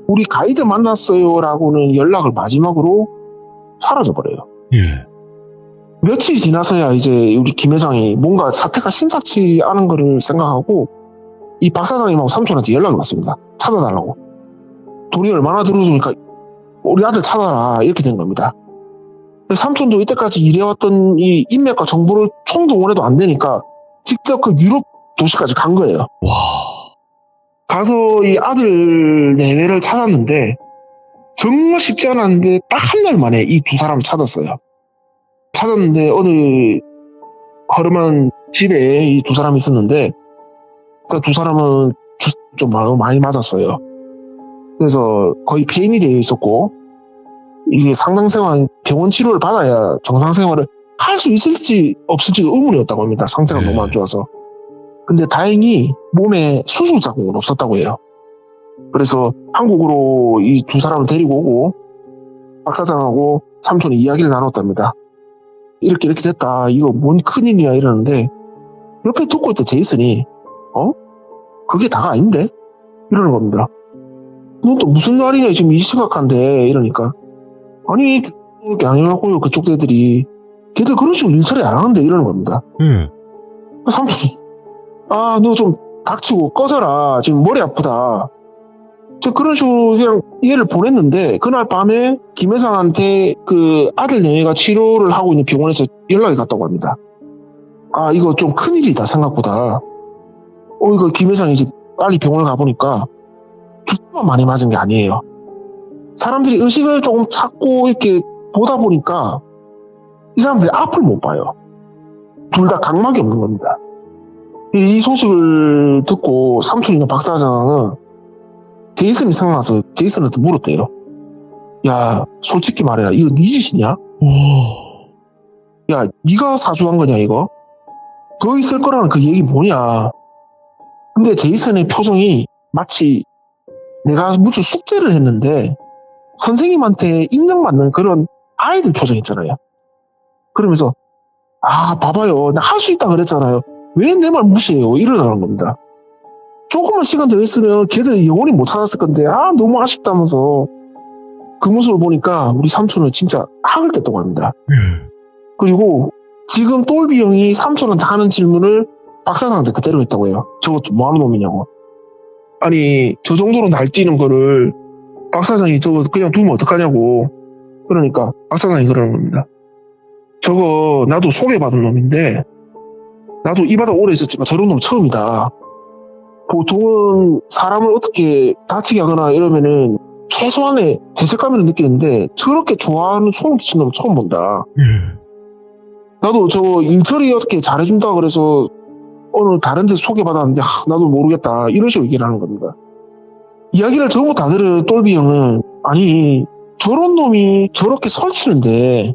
우리 가이드 만났어요 라고는 연락을 마지막으로 사라져버려요. 예. 며칠 지나서야 이제 우리 김 회장이 뭔가 사태가 심상치 않은 거를 생각하고 이 박 사장님하고 삼촌한테 연락이 왔습니다. 찾아달라고. 돈이 얼마나 들어오니까 우리 아들 찾아라 이렇게 된 겁니다. 삼촌도 이때까지 일해왔던 이 인맥과 정보를 총동원해도 안 되니까 직접 그 유럽 도시까지 간 거예요. 와. 가서 이 아들 내외를 찾았는데 정말 쉽지 않았는데 딱 한 달 만에 이 두 사람을 찾았어요. 찾았는데 어느 허름한 집에 이 두 사람이 있었는데 그 두 사람은 좀 많이 맞았어요. 그래서 거의 폐인이 되어 있었고 이게 상당생활 병원 치료를 받아야 정상생활을 할 수 있을지 없을지가 의문이었다고 합니다. 상태가 너무 안 좋아서. 근데 다행히 몸에 수술 자국은 없었다고 해요. 그래서 한국으로 이 두 사람을 데리고 오고 박 사장하고 삼촌이 이야기를 나눴답니다. 이렇게 됐다. 이거 뭔 큰일이야 이러는데 옆에 듣고 있던 제이슨이 그게 다가 아닌데? 이러는 겁니다. 넌 또 무슨 말이냐 지금 이 심각한데 이러니까 아니 그게 아니라고요. 그쪽 애들이 걔들 그런 식으로 일처리 안 하는데 이러는 겁니다. 삼촌이 너 좀 닥치고 꺼져라. 지금 머리 아프다. 저 그런 식으로 그냥 이해를 보냈는데 그날 밤에 김 회장한테 그 아들 내외가 치료를 하고 있는 병원에서 연락이 갔다고 합니다. 이거 좀 큰일이다 생각보다. 이거 김 회장이 이제 빨리 병원을 가보니까 죽만 많이 맞은 게 아니에요. 사람들이 의식을 조금 찾고 이렇게 보다 보니까 이 사람들이 앞을 못 봐요. 둘 다 각막이 없는 겁니다. 이 소식을 듣고 삼촌이나 박 사장은 제이슨이 생각나서 제이슨한테 물었대요. 야, 솔직히 말해라. 이거 네 짓이냐? 야, 네가 사주한 거냐 이거? 더 있을 거라는 그 얘기 뭐냐? 근데 제이슨의 표정이 마치 내가 무슨 숙제를 했는데 선생님한테 인정받는 그런 아이들 표정 있잖아요. 그러면서 봐봐요. 나 할 수 있다 그랬잖아요. 왜 내 말 무시해요? 이러라는 겁니다. 조금만 시간 더 했으면 걔들이 영원히 못 찾았을 건데 너무 아쉽다면서 그 모습을 보니까 우리 삼촌은 진짜 학을 뗐다고 합니다. 그리고 지금 똘비 형이 삼촌한테 하는 질문을 박사장한테 그대로 했다고 해요. 저것도 뭐하는 놈이냐고. 아니 저 정도로 날뛰는 거를 박사장이 저거 그냥 두면 어떡하냐고. 그러니까 박사장이 그러는 겁니다. 저거 나도 소개받은 놈인데 나도 이 바다 오래 있었지만 저런 놈 처음이다. 보통은 사람을 어떻게 다치게 하거나 이러면은 최소한의 죄책감을 느끼는데 저렇게 좋아하는 소름 끼친 놈 처음 본다. 나도 저 일처리 어떻게 잘해준다 그래서 어느 다른 데서 소개받았는데 나도 모르겠다 이런 식으로 얘기를 하는 겁니다. 이야기를 전부 다 들은 똘비 형은 아니 저런 놈이 저렇게 설치는데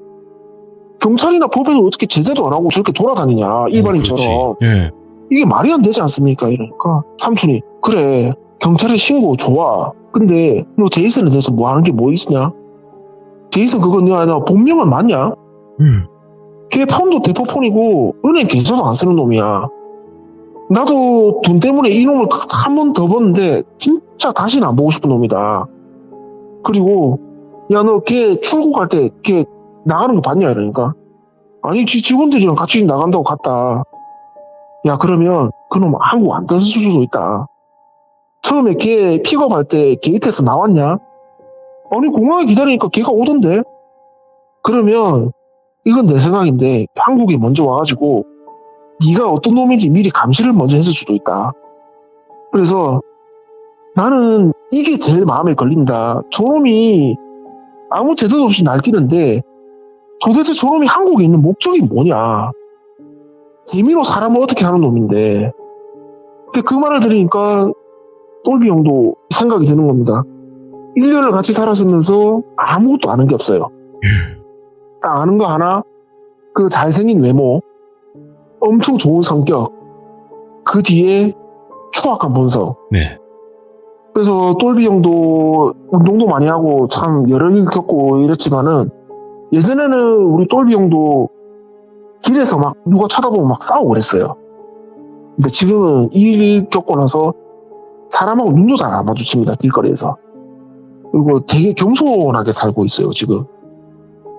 경찰이나 법에서 어떻게 제대도 안 하고 저렇게 돌아다니냐 일반인처럼. 예. 이게 말이 안 되지 않습니까? 이러니까 삼촌이 그래 경찰에 신고 좋아. 근데 너 제이슨에 대해서 뭐 하는 게 뭐 있냐? 제이슨 그건 너 본명은 맞냐? 걔 폰도 대포폰이고 은행 계좌도 안 쓰는 놈이야. 나도 돈 때문에 이놈을 한 번 더 봤는데 진짜 다시는 안 보고 싶은 놈이다. 그리고 야 너 걔 출국할 때 걔 나가는 거 봤냐? 이러니까 아니 지 직원들이랑 같이 나간다고 갔다. 야 그러면 그놈 한국 안 떴을 수도 있다. 처음에 걔 픽업할 때 게이트에서 나왔냐? 아니 공항에 기다리니까 걔가 오던데. 그러면 이건 내 생각인데 한국에 먼저 와가지고 네가 어떤 놈인지 미리 감시를 먼저 했을 수도 있다. 그래서 나는 이게 제일 마음에 걸린다. 저놈이 아무 제대도 없이 날뛰는데 도대체 저놈이 한국에 있는 목적이 뭐냐. 재미로 사람을 어떻게 하는 놈인데. 근데 그 말을 들으니까 똘비 형도 생각이 드는 겁니다. 1년을 같이 살았으면서 아무것도 아는 게 없어요. 딱 아는 거 하나, 그 잘생긴 외모, 엄청 좋은 성격, 그 뒤에 추악한 본성. 네. 그래서 똘비 형도 운동도 많이 하고 참 여러 일 겪고 이랬지만은 예전에는 우리 똘비 형도 길에서 막 누가 쳐다보면 막 싸우고 그랬어요. 근데 지금은 이 일 겪고 나서 사람하고 눈도 잘 안 마주칩니다. 길거리에서. 그리고 되게 겸손하게 살고 있어요. 지금.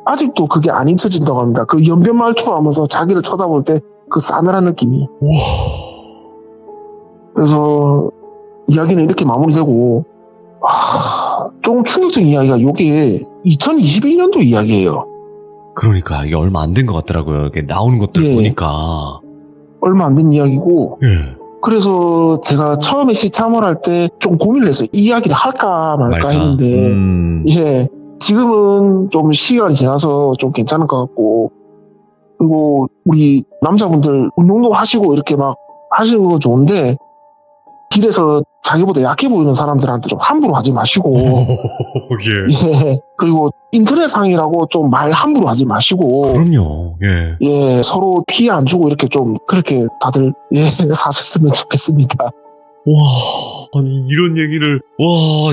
아직도 그게 안 잊혀진다고 합니다. 그 연변 말투를 하면서 자기를 쳐다볼 때 그 싸늘한 느낌이. 와. 그래서 이야기는 이렇게 마무리되고 조금 충격적인 이야기가 이게 2021년도 이야기예요. 그러니까 이게 얼마 안 된 것 같더라고요. 이게 나오는 것들 예. 보니까. 얼마 안 된 이야기고 예. 그래서 제가 처음에 시참을 할 때 좀 고민을 했어요. 이 이야기를 할까 말까 했는데 예, 지금은 좀 시간이 지나서 좀 괜찮을 것 같고 그리고 우리 남자분들 운동도 하시고 이렇게 막 하시는 건 좋은데 길에서 자기보다 약해 보이는 사람들한테 좀 함부로 하지 마시고 예. 예, 그리고 인터넷상이라고 좀 말 함부로 하지 마시고 그럼요. 예. 예, 서로 피해 안 주고 이렇게 좀 그렇게 다들 예, 사셨으면 좋겠습니다. 와, 아니 이런 얘기를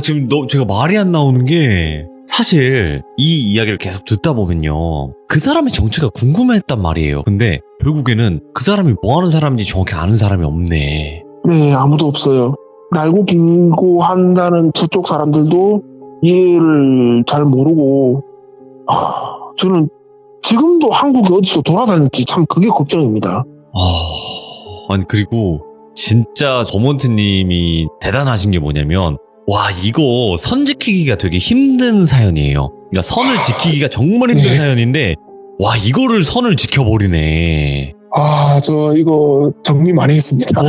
지금 제가 말이 안 나오는 게 사실 이 이야기를 계속 듣다 보면요. 그 사람의 정체가 궁금했단 말이에요. 근데 결국에는 그 사람이 뭐 하는 사람인지 정확히 아는 사람이 없네. 네, 아무도 없어요. 날고 긴고 한다는 저쪽 사람들도 이해를 잘 모르고 저는 지금도 한국에 어디서 돌아다닐지 참 그게 걱정입니다. 아니 그리고 진짜 버몬트님이 대단하신 게 뭐냐면 와 이거 선 지키기가 되게 힘든 사연이에요. 그러니까 선을 지키기가 정말 힘든 네. 사연인데 와 이거를 선을 지켜버리네. 저 이거 정리 많이 했습니다. 와.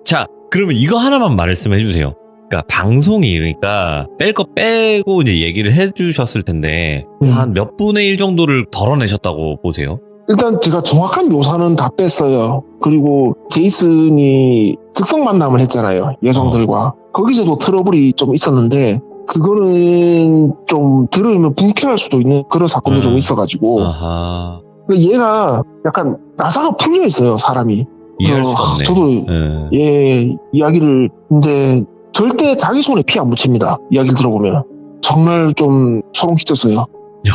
자 그러면 이거 하나만 말씀해 주세요. 그러니까 방송이 그러니까 뺄 거 빼고 이제 얘기를 해주셨을 텐데 한 몇 분의 1 정도를 덜어내셨다고 보세요? 일단 제가 정확한 묘사는 다 뺐어요. 그리고 제이슨이 즉석 만남을 했잖아요. 여성들과. 거기서도 트러블이 좀 있었는데 그거는 좀 들으면 불쾌할 수도 있는 그런 사건도 좀 있어가지고 아하. 얘가 약간 나사가 풀려 있어요. 사람이. 이해할 수가 없네. 저도 예, 이야기를 근데 절대 자기 손에 피 안 묻힙니다. 이야기를 들어보면 정말 좀 소름 끼쳤어요. 야.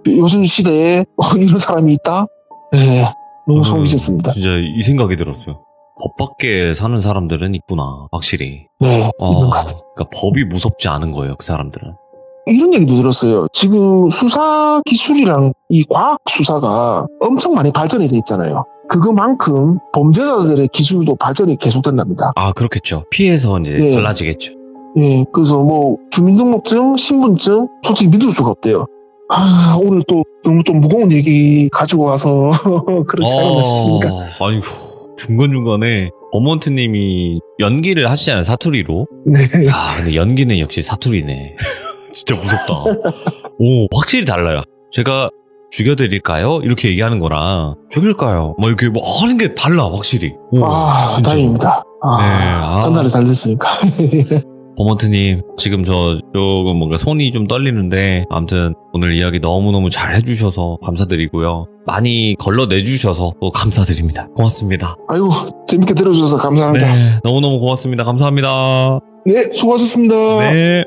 요즘 시대에 이런 사람이 있다? 네, 너무 소름 끼쳤습니다. 진짜 이 생각이 들었어요. 법 밖에 사는 사람들은 있구나, 확실히. 네, 있는 것 같아요. 그러니까 법이 무섭지 않은 거예요, 그 사람들은. 이런 얘기도 들었어요. 지금 수사 기술이랑 이 과학 수사가 엄청 많이 발전이 돼 있잖아요. 그거만큼 범죄자들의 기술도 발전이 계속된답니다. 아, 그렇겠죠. 피해서 이제 네. 달라지겠죠. 예, 그래서 뭐 주민등록증, 신분증 솔직히 믿을 수가 없대요. 아, 오늘 또 너무 좀 무거운 얘기 가지고 와서 그렇지 않았나 싶습니다. 아이고, 중간중간에 버몬트님이 연기를 하시잖아요, 사투리로. 네. 야, 근데 연기는 역시 사투리네. 진짜 무섭다. 오, 확실히 달라요. 제가 죽여드릴까요? 이렇게 얘기하는 거랑 죽일까요? 뭐 이렇게 뭐 하는 게 달라, 확실히. 오, 아, 진짜. 다행입니다. 아, 네, 아. 전달이 잘 됐으니까. 버몬트님, 지금 저 조금 뭔가 손이 좀 떨리는데, 아무튼 오늘 이야기 너무너무 잘 해주셔서 감사드리고요. 많이 걸러내주셔서 또 감사드립니다. 고맙습니다. 아이고, 재밌게 들어주셔서 감사합니다. 네, 너무너무 고맙습니다. 감사합니다. 네, 수고하셨습니다. 네.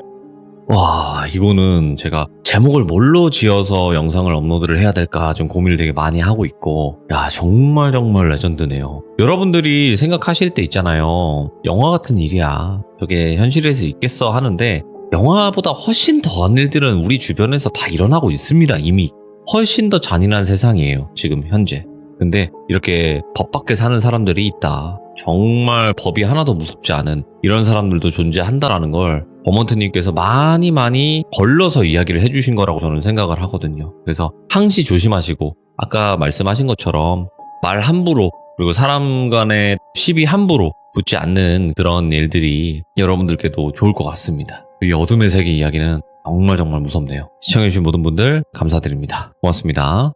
와, 이거는 제가 제목을 뭘로 지어서 영상을 업로드를 해야 될까 좀 고민을 되게 많이 하고 있고, 야, 정말 레전드네요. 여러분들이 생각하실 때 있잖아요. 영화 같은 일이야. 저게 현실에서 있겠어 하는데, 영화보다 훨씬 더한 일들은 우리 주변에서 다 일어나고 있습니다, 이미. 훨씬 더 잔인한 세상이에요, 지금 현재. 근데 이렇게 법 밖에 사는 사람들이 있다. 정말 법이 하나도 무섭지 않은 이런 사람들도 존재한다라는 걸 버몬트님께서 많이 걸러서 이야기를 해주신 거라고 저는 생각을 하거든요. 그래서 항시 조심하시고, 아까 말씀하신 것처럼 말 함부로, 그리고 사람 간의 시비 함부로 붙지 않는 그런 일들이 여러분들께도 좋을 것 같습니다. 이 어둠의 세계 이야기는 정말 무섭네요. 시청해주신 모든 분들 감사드립니다. 고맙습니다.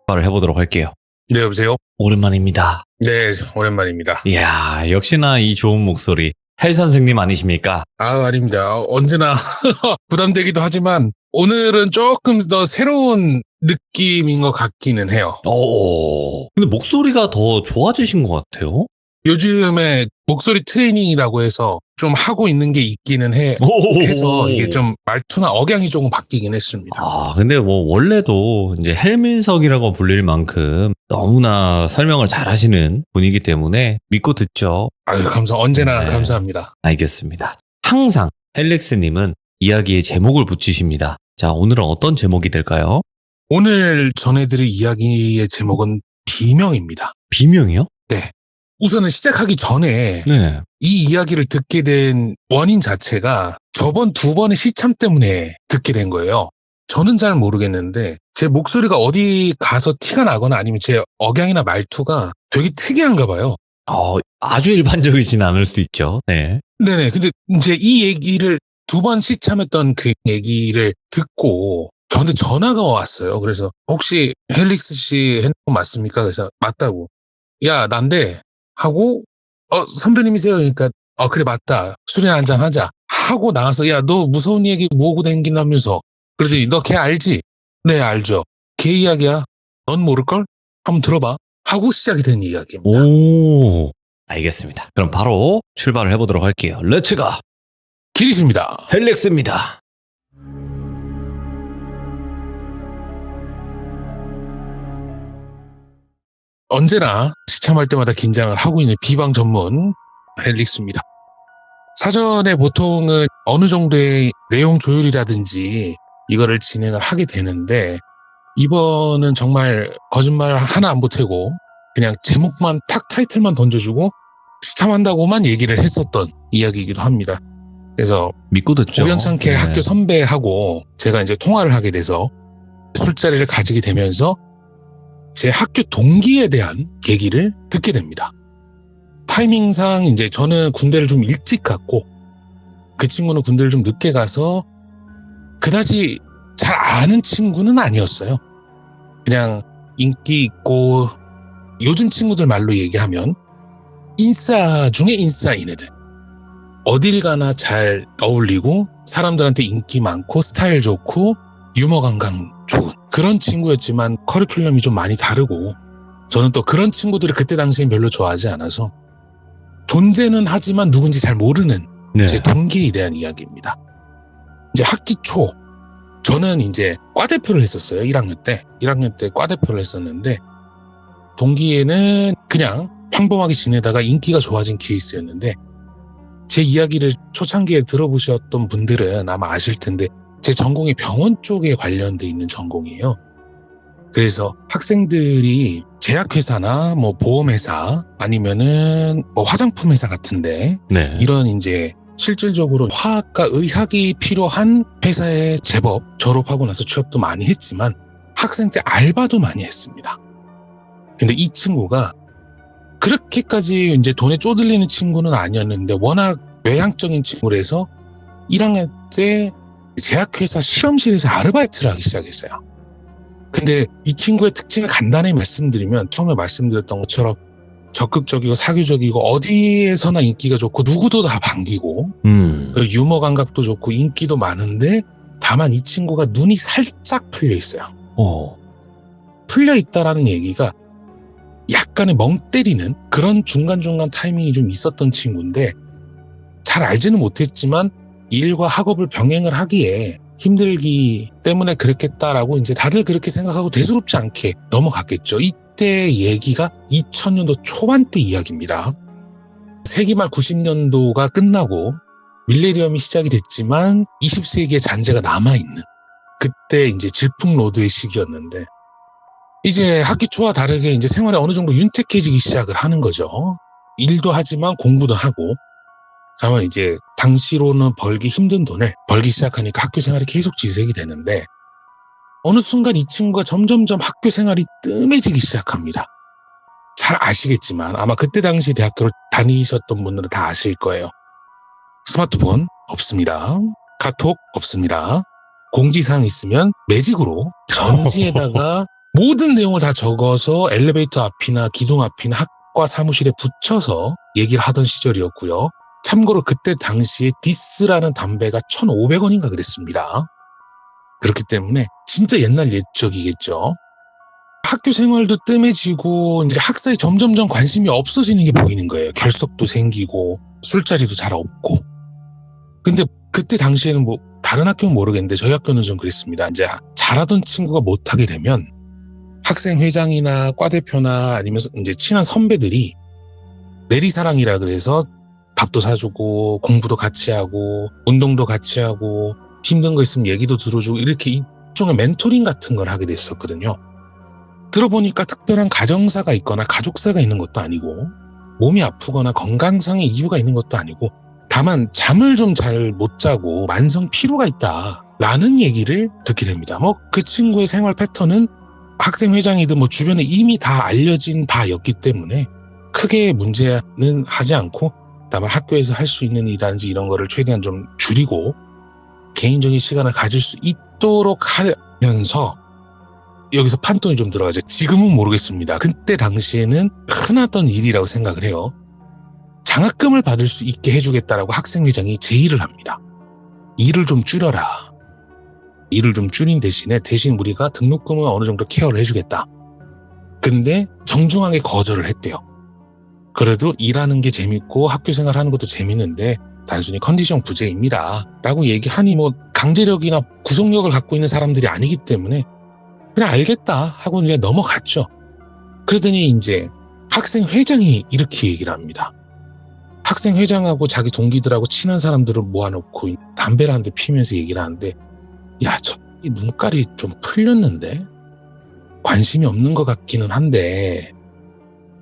말을 해보도록 할게요. 네, 여보세요? 오랜만입니다. 네, 오랜만입니다. 이야, 역시나 이 좋은 목소리. 헬 선생님 아니십니까? 아, 아닙니다. 언제나 부담되기도 하지만 오늘은 조금 더 새로운 느낌인 것 같기는 해요. 근데 목소리가 더 좋아지신 것 같아요? 요즘에 목소리 트레이닝이라고 해서 좀 하고 있는 게 있기는 해서 이게 좀 말투나 억양이 조금 바뀌긴 했습니다. 아, 근데 뭐 원래도 이제 헬민석이라고 불릴 만큼 너무나 설명을 잘 하시는 분이기 때문에 믿고 듣죠. 아유, 언제나 네. 감사합니다. 알겠습니다. 항상 헬릭스님은 이야기에 제목을 붙이십니다. 자, 오늘은 어떤 제목이 될까요? 오늘 전해드릴 이야기의 제목은 비명입니다. 비명이요? 우선은 시작하기 전에 네. 이 이야기를 듣게 된 원인 자체가 저번 2번의 시참 때문에 듣게 된 거예요. 저는 잘 모르겠는데 제 목소리가 어디 가서 티가 나거나 아니면 제 억양이나 말투가 되게 특이한가 봐요. 아주 일반적이진 않을 수도 있죠. 네. 네네. 근데 이제 이 얘기를 2번 시참했던 그 얘기를 듣고 저한테 전화가 왔어요. 그래서 혹시 헬릭스 씨 핸드폰 맞습니까? 그래서 맞다고. 야, 난데 하고 선배님이세요? 그러니까 그래 맞다. 술이나 한잔 하자. 하고 나와서 야, 너 무서운 얘기 뭐고 댕긴다면서. 그러더니 너 걔 알지? 네, 알죠. 걔 이야기야. 넌 모를걸? 한번 들어봐. 하고 시작이 된 이야기입니다. 오, 알겠습니다. 그럼 바로 출발을 해보도록 할게요. 렛츠가 기리십니다. 헬릭스입니다. 언제나 시참할 때마다 긴장을 하고 있는 비방 전문 헬릭스입니다. 사전에 보통은 어느 정도의 내용 조율이라든지 이거를 진행을 하게 되는데 이번은 정말 거짓말 하나 안 보태고 그냥 제목만 탁 타이틀만 던져주고 시참한다고만 얘기를 했었던 이야기이기도 합니다. 그래서 믿고 듣죠. 우연찮게 학교 선배하고 제가 이제 통화를 하게 돼서 술자리를 가지게 되면서 제 학교 동기에 대한 얘기를 듣게 됩니다. 타이밍상 이제 저는 군대를 좀 일찍 갔고 그 친구는 군대를 좀 늦게 가서 그다지 잘 아는 친구는 아니었어요. 그냥 인기 있고 요즘 친구들 말로 얘기하면 인싸 중에 인싸인 애들. 어딜 가나 잘 어울리고 사람들한테 인기 많고 스타일 좋고 유머 감각 좋은 그런 친구였지만 커리큘럼이 좀 많이 다르고 저는 또 그런 친구들을 그때 당시엔 별로 좋아하지 않아서 존재는 하지만 누군지 잘 모르는 네. 제 동기에 대한 이야기입니다. 이제 학기 초 저는 이제 과대표를 했었어요. 1학년 때 과대표를 했었는데 동기에는 그냥 평범하게 지내다가 인기가 좋아진 케이스였는데 제 이야기를 초창기에 들어보셨던 분들은 아마 아실 텐데 제 전공이 병원 쪽에 관련돼 있는 전공이에요. 그래서 학생들이 제약회사나 뭐 보험회사 아니면은 뭐 화장품 회사 같은데 네. 이런 이제 실질적으로 화학과 의학이 필요한 회사에 제법 졸업하고 나서 취업도 많이 했지만 학생 때 알바도 많이 했습니다. 근데 이 친구가 그렇게까지 이제 돈에 쪼들리는 친구는 아니었는데 워낙 외향적인 친구라서 1학년 때 제약회사 실험실에서 아르바이트를 하기 시작했어요. 근데 이 친구의 특징을 간단히 말씀드리면 처음에 말씀드렸던 것처럼 적극적이고 사교적이고 어디에서나 인기가 좋고 누구도 다 반기고 그리고 유머 감각도 좋고 인기도 많은데 다만 이 친구가 눈이 살짝 풀려 있어요. 풀려 있다라는 얘기가 약간의 멍 때리는 그런 중간중간 타이밍이 좀 있었던 친구인데 잘 알지는 못했지만 일과 학업을 병행을 하기에 힘들기 때문에 그랬겠다라고 이제 다들 그렇게 생각하고 대수롭지 않게 넘어갔겠죠. 이때 얘기가 2000년도 초반 때 이야기입니다. 세기 말 90년도가 끝나고 밀레니엄이 시작이 됐지만 20세기의 잔재가 남아있는 그때 이제 질풍노도의 시기였는데 이제 학기 초와 다르게 이제 생활에 어느 정도 윤택해지기 시작을 하는 거죠. 일도 하지만 공부도 하고 다만 이제 당시로는 벌기 힘든 돈을 벌기 시작하니까 학교 생활이 계속 지속이 되는데 어느 순간 이 친구가 점점점 학교 생활이 뜸해지기 시작합니다. 잘 아시겠지만 아마 그때 당시 대학교를 다니셨던 분들은 다 아실 거예요. 스마트폰 없습니다. 카톡 없습니다. 공지사항 있으면 매직으로 전지에다가 모든 내용을 다 적어서 엘리베이터 앞이나 기둥 앞이나 학과 사무실에 붙여서 얘기를 하던 시절이었고요. 참고로 그때 당시에 디스라는 담배가 1,500원인가 그랬습니다. 그렇기 때문에 진짜 옛날 옛적이겠죠. 학교 생활도 뜸해지고 이제 학사에 점점점 관심이 없어지는 게 보이는 거예요. 결석도 생기고 술자리도 잘 없고. 근데 그때 당시에는 뭐 다른 학교는 모르겠는데 저희 학교는 좀 그랬습니다. 이제 잘하던 친구가 못하게 되면 학생회장이나 과대표나 아니면 이제 친한 선배들이 내리사랑이라 그래서 밥도 사주고 공부도 같이 하고 운동도 같이 하고 힘든 거 있으면 얘기도 들어주고 이렇게 일종의 멘토링 같은 걸 하게 됐었거든요. 들어보니까 특별한 가정사가 있거나 가족사가 있는 것도 아니고 몸이 아프거나 건강상의 이유가 있는 것도 아니고 다만 잠을 좀 잘 못 자고 만성 피로가 있다라는 얘기를 듣게 됩니다. 뭐 그 친구의 생활 패턴은 학생회장이든 뭐 주변에 이미 다 알려진 바였기 때문에 크게 문제는 하지 않고 다만 학교에서 할 수 있는 일이라든지 이런 거를 최대한 좀 줄이고 개인적인 시간을 가질 수 있도록 하면서 여기서 판돈이 좀 들어가죠. 지금은 모르겠습니다. 그때 당시에는 흔하던 일이라고 생각을 해요. 장학금을 받을 수 있게 해주겠다라고 학생회장이 제의를 합니다. 일을 좀 줄여라. 일을 좀 줄인 대신 우리가 등록금을 어느 정도 케어를 해주겠다. 근데 정중하게 거절을 했대요. 그래도 일하는 게 재밌고 학교 생활하는 것도 재밌는데 단순히 컨디션 부재입니다. 라고 얘기하니 뭐 강제력이나 구속력을 갖고 있는 사람들이 아니기 때문에 그냥 알겠다 하고 이제 넘어갔죠. 그러더니 이제 학생회장이 이렇게 얘기를 합니다. 학생회장하고 자기 동기들하고 친한 사람들을 모아놓고 담배를 한 대 피면서 얘기를 하는데 야, 저 눈깔이 좀 풀렸는데? 관심이 없는 것 같기는 한데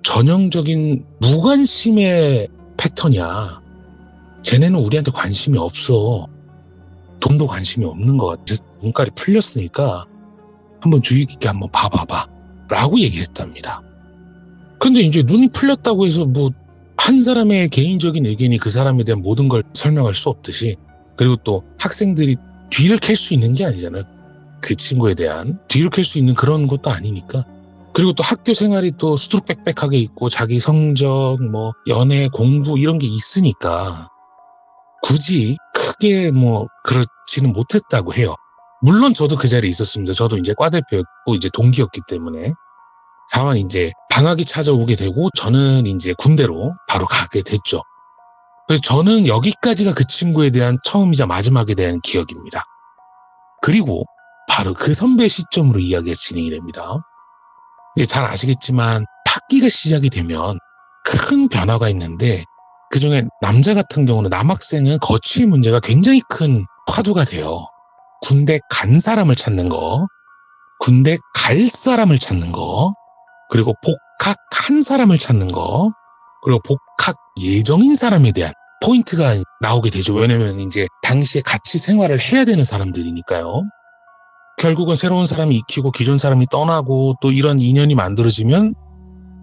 전형적인 무관심의 패턴이야. 쟤네는 우리한테 관심이 없어. 돈도 관심이 없는 것 같아. 눈깔이 풀렸으니까 한번 주의 깊게 한번 봐봐봐 라고 얘기를 했답니다. 근데 이제 눈이 풀렸다고 해서 뭐 한 사람의 개인적인 의견이 그 사람에 대한 모든 걸 설명할 수 없듯이 그리고 또 학생들이 뒤를 캘 수 있는 게 아니잖아요. 그 친구에 대한 뒤를 캘 수 있는 그런 것도 아니니까. 그리고 또 학교 생활이 또 수두룩빽빽하게 있고 자기 성적, 뭐 연애, 공부 이런 게 있으니까 굳이 크게 뭐 그렇지는 못했다고 해요. 물론 저도 그 자리에 있었습니다. 저도 이제 과대표였고 이제 동기였기 때문에. 다만 이제 방학이 찾아오게 되고 저는 이제 군대로 바로 가게 됐죠. 그래서 저는 여기까지가 그 친구에 대한 처음이자 마지막에 대한 기억입니다. 그리고 바로 그 선배 시점으로 이야기가 진행이 됩니다. 이제 잘 아시겠지만 학기가 시작이 되면 큰 변화가 있는데 그중에 남자 같은 경우는 남학생은 거취 문제가 굉장히 큰 화두가 돼요. 군대 간 사람을 찾는 거, 군대 갈 사람을 찾는 거, 그리고 복학한 사람을 찾는 거, 그리고 복학 예정인 사람에 대한 포인트가 나오게 되죠. 왜냐면 이제 당시에 같이 생활을 해야 되는 사람들이니까요. 결국은 새로운 사람이 익히고 기존 사람이 떠나고 또 이런 인연이 만들어지면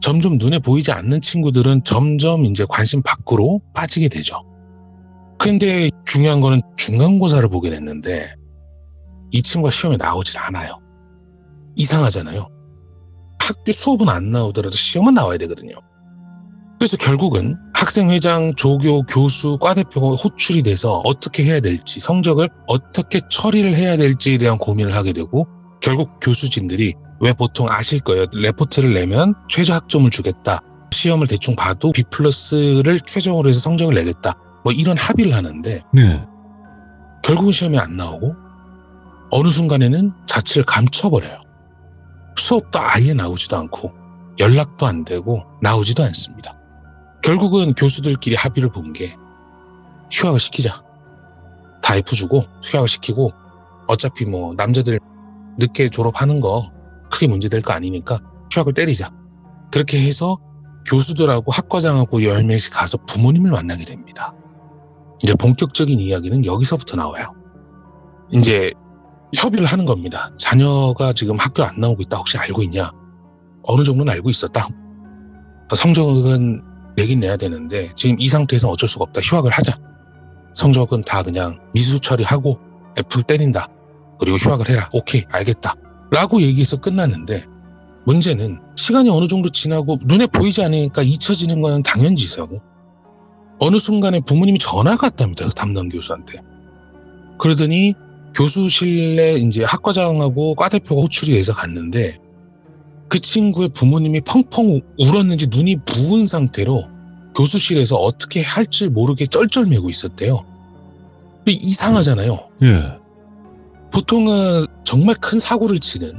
점점 눈에 보이지 않는 친구들은 점점 이제 관심 밖으로 빠지게 되죠. 근데 중요한 거는 중간고사를 보게 됐는데 이 친구가 시험에 나오질 않아요. 이상하잖아요. 학교 수업은 안 나오더라도 시험은 나와야 되거든요. 그래서 결국은 학생회장, 조교, 교수, 과대표가 호출이 돼서 어떻게 해야 될지, 성적을 어떻게 처리를 해야 될지에 대한 고민을 하게 되고 결국 교수진들이 왜 보통 아실 거예요. 레포트를 내면 최저 학점을 주겠다. 시험을 대충 봐도 B+를 최종으로 해서 성적을 내겠다. 뭐 이런 합의를 하는데 네. 결국은 시험이 안 나오고 어느 순간에는 자취를 감춰버려요. 수업도 아예 나오지도 않고 연락도 안 되고 나오지도 않습니다. 결국은 교수들끼리 합의를 본 게 휴학을 시키자. 다 F 주고 휴학을 시키고 어차피 뭐 남자들 늦게 졸업하는 거 크게 문제될 거 아니니까 휴학을 때리자. 그렇게 해서 교수들하고 학과장하고 10명씩 가서 부모님을 만나게 됩니다. 이제 본격적인 이야기는 여기서부터 나와요. 이제 협의를 하는 겁니다. 자녀가 지금 학교 안 나오고 있다 혹시 알고 있냐? 어느 정도는 알고 있었다. 성적은 내긴 내야 되는데 지금 이 상태에서 어쩔 수가 없다. 휴학을 하자. 성적은 다 그냥 미수 처리하고 F 때린다. 그리고 휴학을 해라. 오케이, 알겠다. 라고 얘기해서 끝났는데 문제는 시간이 어느 정도 지나고 눈에 보이지 않으니까 잊혀지는 건 당연지사고 어느 순간에 부모님이 전화가 왔답니다. 담당 교수한테. 그러더니 교수실에 이제 학과장하고 과대표가 호출이 돼서 갔는데 그 친구의 부모님이 펑펑 울었는지 눈이 부은 상태로 교수실에서 어떻게 할지 모르게 쩔쩔매고 있었대요. 이상하잖아요. 예. 보통은 정말 큰 사고를 치는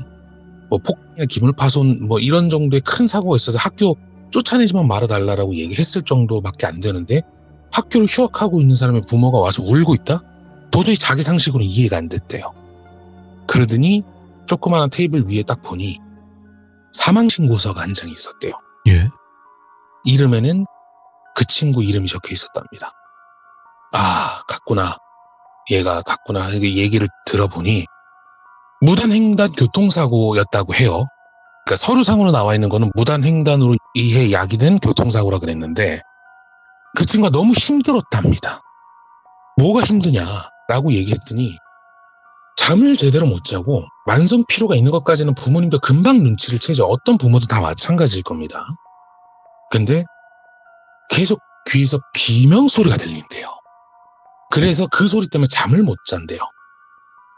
뭐 폭행이나 기물파손 뭐 이런 정도의 큰 사고가 있어서 학교 쫓아내지만 말아달라고 얘기했을 정도밖에 안 되는데 학교를 휴학하고 있는 사람의 부모가 와서 울고 있다? 도저히 자기 상식으로 이해가 안 됐대요. 그러더니 조그마한 테이블 위에 딱 보니 사망신고서가 한 장이 있었대요. 예. 이름에는 그 친구 이름이 적혀 있었답니다. 아, 갔구나. 얘가 갔구나. 얘기를 들어보니 무단횡단 교통사고였다고 해요. 그러니까 서류상으로 나와 있는 거는 무단횡단으로 의해 야기된 교통사고라 그랬는데 그 친구가 너무 힘들었답니다. 뭐가 힘드냐라고 얘기했더니 잠을 제대로 못 자고 만성 피로가 있는 것까지는 부모님도 금방 눈치를 채죠. 어떤 부모도 다 마찬가지일 겁니다. 근데 계속 귀에서 비명 소리가 들린대요. 그래서 그 소리 때문에 잠을 못 잔대요.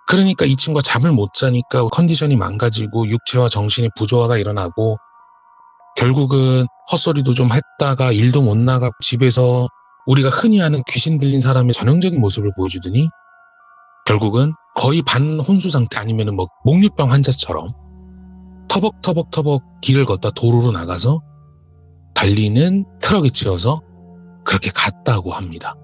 그러니까 이 친구가 잠을 못 자니까 컨디션이 망가지고 육체와 정신의 부조화가 일어나고 결국은 헛소리도 좀 했다가 일도 못 나가고 집에서 우리가 흔히 아는 귀신 들린 사람의 전형적인 모습을 보여주더니 결국은 거의 반혼수 상태 아니면 뭐 목류병 환자처럼 터벅터벅 길을 걷다 도로로 나가서 달리는 트럭에 치여서 그렇게 갔다고 합니다.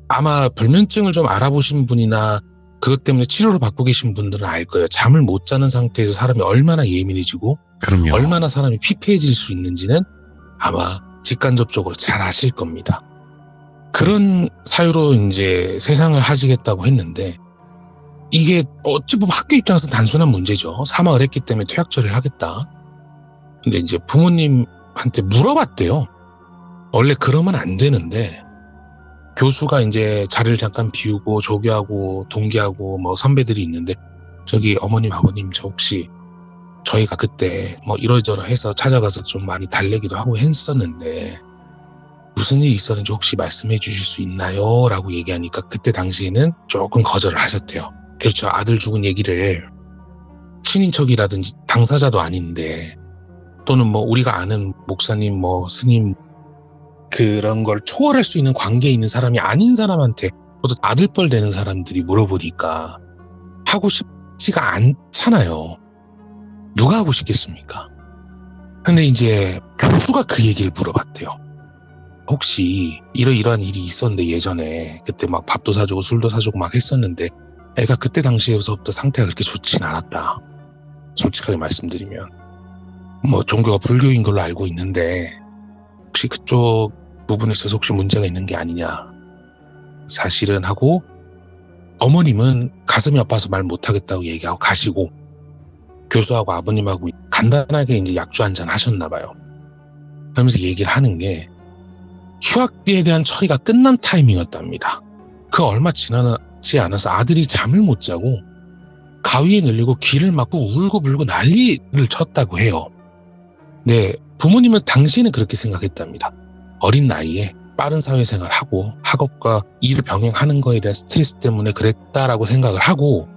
아마 불면증을 좀 알아보신 분이나 그것 때문에 치료를 받고 계신 분들은 알 거예요. 잠을 못 자는 상태에서 사람이 얼마나 예민해지고 그럼요. 얼마나 사람이 피폐해질 수 있는지는 아마 직간접적으로 잘 아실 겁니다. 그런 사유로 이제 세상을 하시겠다고 했는데 이게 어찌 보면 학교 입장에서 단순한 문제죠. 사망을 했기 때문에 퇴학 처리를 하겠다. 근데 이제 부모님한테 물어봤대요. 원래 그러면 안 되는데 교수가 이제 자리를 잠깐 비우고 조교하고 동기하고 뭐 선배들이 있는데 저기 어머님 아버님 저 혹시 저희가 그때 뭐 이러저러해서 찾아가서 좀 많이 달래기도 하고 했었는데 무슨 일이 있었는지 혹시 말씀해 주실 수 있나요? 라고 얘기하니까 그때 당시에는 조금 거절을 하셨대요. 그렇죠. 아들 죽은 얘기를 친인척이라든지 당사자도 아닌데 또는 뭐 우리가 아는 목사님 뭐 스님 그런 걸 초월할 수 있는 관계에 있는 사람이 아닌 사람한테 또 아들뻘 되는 사람들이 물어보니까 하고 싶지가 않잖아요. 누가 하고 싶겠습니까? 근데 이제 교수가 그 얘기를 물어봤대요. 혹시 이러이러한 일이 있었는데 예전에 그때 막 밥도 사주고 술도 사주고 막 했었는데 애가 그때 당시에서부터 상태가 그렇게 좋진 않았다. 솔직하게 말씀드리면. 뭐 종교가 불교인 걸로 알고 있는데 혹시 그쪽 부분에 있어서 혹시 문제가 있는 게 아니냐. 사실은 하고 어머님은 가슴이 아파서 말 못하겠다고 얘기하고 가시고 교수하고 아버님하고 간단하게 이제 약주 한잔 하셨나 봐요. 그러면서 얘기를 하는 게 휴학비에 대한 처리가 끝난 타이밍이었답니다. 그 얼마 지나지 않아서 아들이 잠을 못 자고 가위에 늘리고 귀를 막고 울고불고 난리를 쳤다고 해요. 네, 부모님은 당시에는 그렇게 생각했답니다. 어린 나이에 빠른 사회생활을 하고 학업과 일을 병행하는 거에 대한 스트레스 때문에 그랬다라고 생각을 하고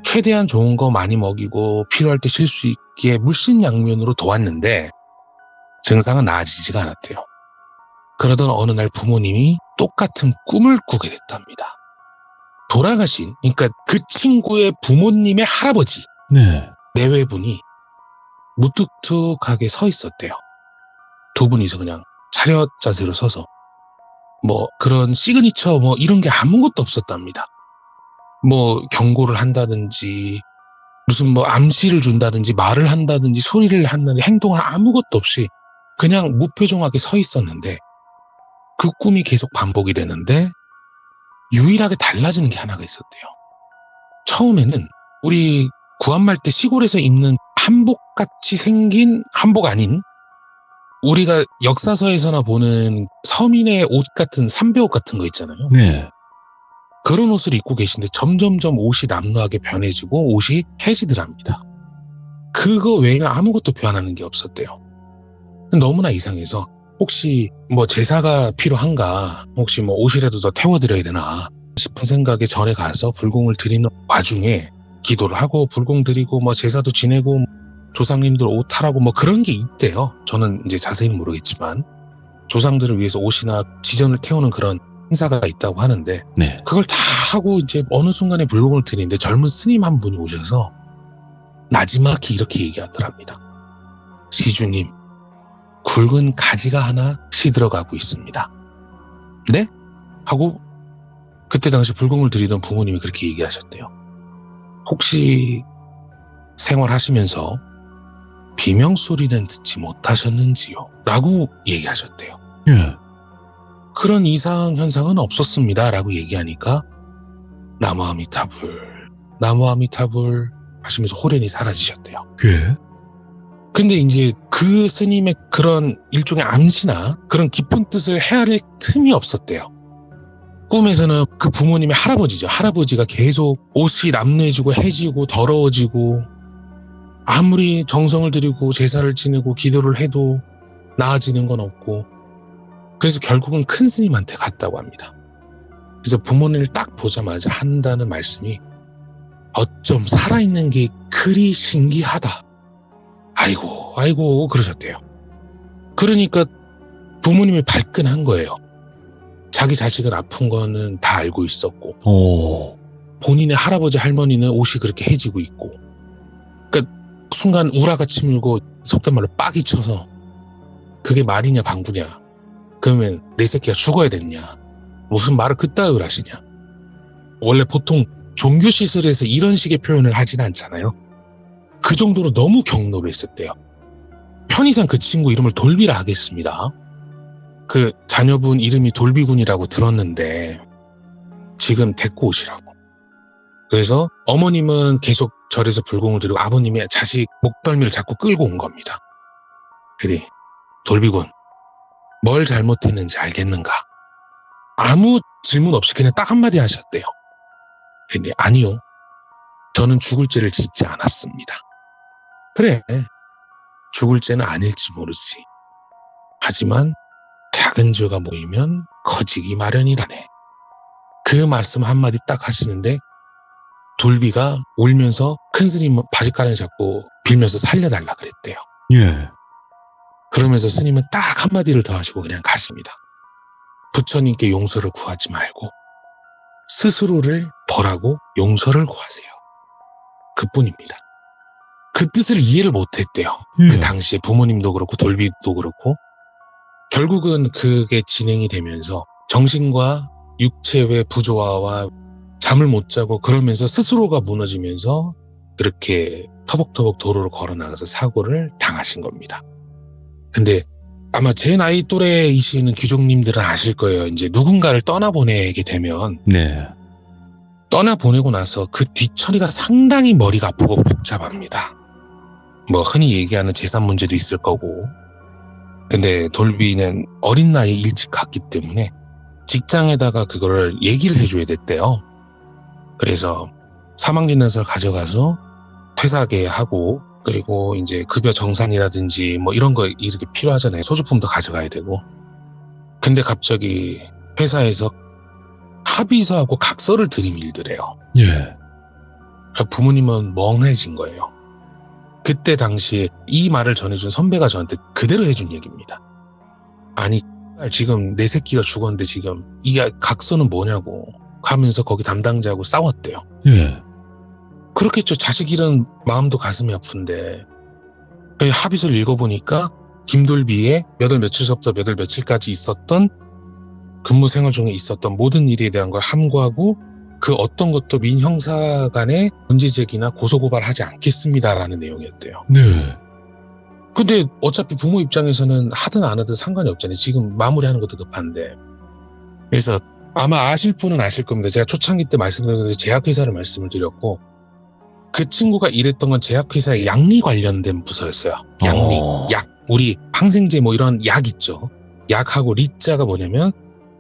최대한 좋은 거 많이 먹이고 필요할 때 쉴 수 있게 물심양면으로 도왔는데 증상은 나아지지가 않았대요. 그러던 어느 날 부모님이 똑같은 꿈을 꾸게 됐답니다. 돌아가신, 그러니까 그 친구의 부모님의 할아버지, 네. 내외분이 무뚝뚝하게 서 있었대요. 두 분이서 그냥 차렷 자세로 서서 뭐 그런 시그니처 뭐 이런 게 아무것도 없었답니다. 뭐 경고를 한다든지 무슨 뭐 암시를 준다든지 말을 한다든지 소리를 한다든지 행동을 아무것도 없이 그냥 무표정하게 서 있었는데 그 꿈이 계속 반복이 되는데 유일하게 달라지는 게 하나가 있었대요. 처음에는 우리 구한말 때 시골에서 입는 한복같이 생긴 한복 아닌 우리가 역사서에서나 보는 서민의 옷 같은 삼배옷 같은 거 있잖아요. 네. 그런 옷을 입고 계신데 점점점 옷이 남루하게 변해지고 옷이 해지더랍니다. 그거 외에는 아무것도 변하는 게 없었대요. 너무나 이상해서 혹시 뭐 제사가 필요한가, 혹시 뭐 옷이라도 더 태워드려야 되나 싶은 생각에 전에 가서 불공을 드리는 와중에 기도를 하고 불공 드리고 뭐 제사도 지내고 조상님들 옷 하라고 뭐 그런 게 있대요. 저는 이제 자세히는 모르겠지만 조상들을 위해서 옷이나 지전을 태우는 그런 행사가 있다고 하는데 네. 그걸 다 하고 이제 어느 순간에 불공을 드리는데 젊은 스님 한 분이 오셔서 나지막히 이렇게 얘기하더랍니다. 시주님, 굵은 가지가 하나 시들어가고 있습니다. 네? 하고 그때 당시 불공을 드리던 부모님이 그렇게 얘기하셨대요. 혹시 생활하시면서 비명소리는 듣지 못하셨는지요? 라고 얘기하셨대요. 예. 그런 이상 현상은 없었습니다. 라고 얘기하니까 나무아미타불, 나무아미타불 하시면서 호련히 사라지셨대요. 예. 근데 이제 그 스님의 그런 일종의 암시나 그런 깊은 뜻을 헤아릴 틈이 없었대요. 꿈에서는 그 부모님의 할아버지죠. 할아버지가 계속 옷이 남루해지고 해지고 더러워지고 아무리 정성을 들이고 제사를 지내고 기도를 해도 나아지는 건 없고 그래서 결국은 큰 스님한테 갔다고 합니다. 그래서 부모님을 딱 보자마자 한다는 말씀이 어쩜 살아있는 게 그리 신기하다. 아이고 그러셨대요. 그러니까 부모님이 발끈한 거예요. 자기 자식은 아픈 거는 다 알고 있었고 오. 본인의 할아버지 할머니는 옷이 그렇게 해지고 있고 그러니까 순간 우라가 치밀고 속된 말로 빡이 쳐서 그게 말이냐 방구냐 그러면 내 새끼가 죽어야 됐냐 무슨 말을 그따위로 하시냐. 원래 보통 종교 시설에서 이런 식의 표현을 하진 않잖아요. 그 정도로 너무 경로를 했었대요. 편의상 그 친구 이름을 돌비라 하겠습니다. 그 자녀분 이름이 돌비군이라고 들었는데 지금 데리고 오시라고. 그래서 어머님은 계속 절에서 불공을 드리고 아버님이 자식 목덜미를 자꾸 끌고 온 겁니다. 그래, 돌비군 뭘 잘못했는지 알겠는가? 아무 질문 없이 그냥 딱 한마디 하셨대요. 근데 아니요, 저는 죽을 죄를 짓지 않았습니다. 그래, 죽을 죄는 아닐지 모르지. 하지만 작은 죄가 모이면 커지기 마련이라네. 그 말씀 한마디 딱 하시는데 돌비가 울면서 큰 스님 바지가랑이 잡고 빌면서 살려달라 그랬대요. 예. 그러면서 스님은 딱 한마디를 더 하시고 그냥 가십니다. 부처님께 용서를 구하지 말고 스스로를 벌하고 용서를 구하세요. 그뿐입니다. 그 뜻을 이해를 못했대요. 그 당시에 부모님도 그렇고 돌비도 그렇고 결국은 그게 진행이 되면서 정신과 육체의 부조화와 잠을 못 자고 그러면서 스스로가 무너지면서 그렇게 터벅터벅 도로를 걸어 나가서 사고를 당하신 겁니다. 근데 아마 제 나이 또래이시는 귀족님들은 아실 거예요. 이제 누군가를 떠나보내게 되면 네. 떠나보내고 나서 그 뒤처리가 상당히 머리가 아프고 복잡합니다. 뭐 흔히 얘기하는 재산 문제도 있을 거고. 근데 돌비는 어린 나이에 일찍 갔기 때문에 직장에다가 그거를 얘기를 해줘야 됐대요. 그래서 사망진단서를 가져가서 퇴사하게 하고, 그리고 이제 급여 정산이라든지 뭐 이런 거 이렇게 필요하잖아요. 소지품도 가져가야 되고. 근데 갑자기 회사에서 합의서하고 각서를 들이밀더래요. 예. 부모님은 멍해진 거예요. 그때 당시에 이 말을 전해준 선배가 저한테 그대로 해준 얘기입니다. 아니 지금 내 새끼가 죽었는데 지금 이게 각서는 뭐냐고 하면서 거기 담당자하고 싸웠대요. 예. 그렇겠죠. 자식 잃은 마음도 가슴이 아픈데. 합의서를 읽어보니까 김돌비의 몇 월 며칠서부터 몇 월 며칠까지 있었던 근무 생활 중에 있었던 모든 일에 대한 걸 함구하고 그 어떤 것도 민형사 간의 문제 제기나 고소고발하지 않겠습니다라는 내용이었대요. 네. 근데 어차피 부모 입장에서는 하든 안 하든 상관이 없잖아요. 지금 마무리하는 것도 급한데. 그래서 아마 아실 분은 아실 겁니다. 제가 초창기 때 말씀드렸는데 제약회사를 말씀을 드렸고 그 친구가 일했던 건 제약회사의 약리 관련된 부서였어요. 약리, 약. 우리 항생제 뭐 이런 약 있죠. 약하고 리자가 뭐냐면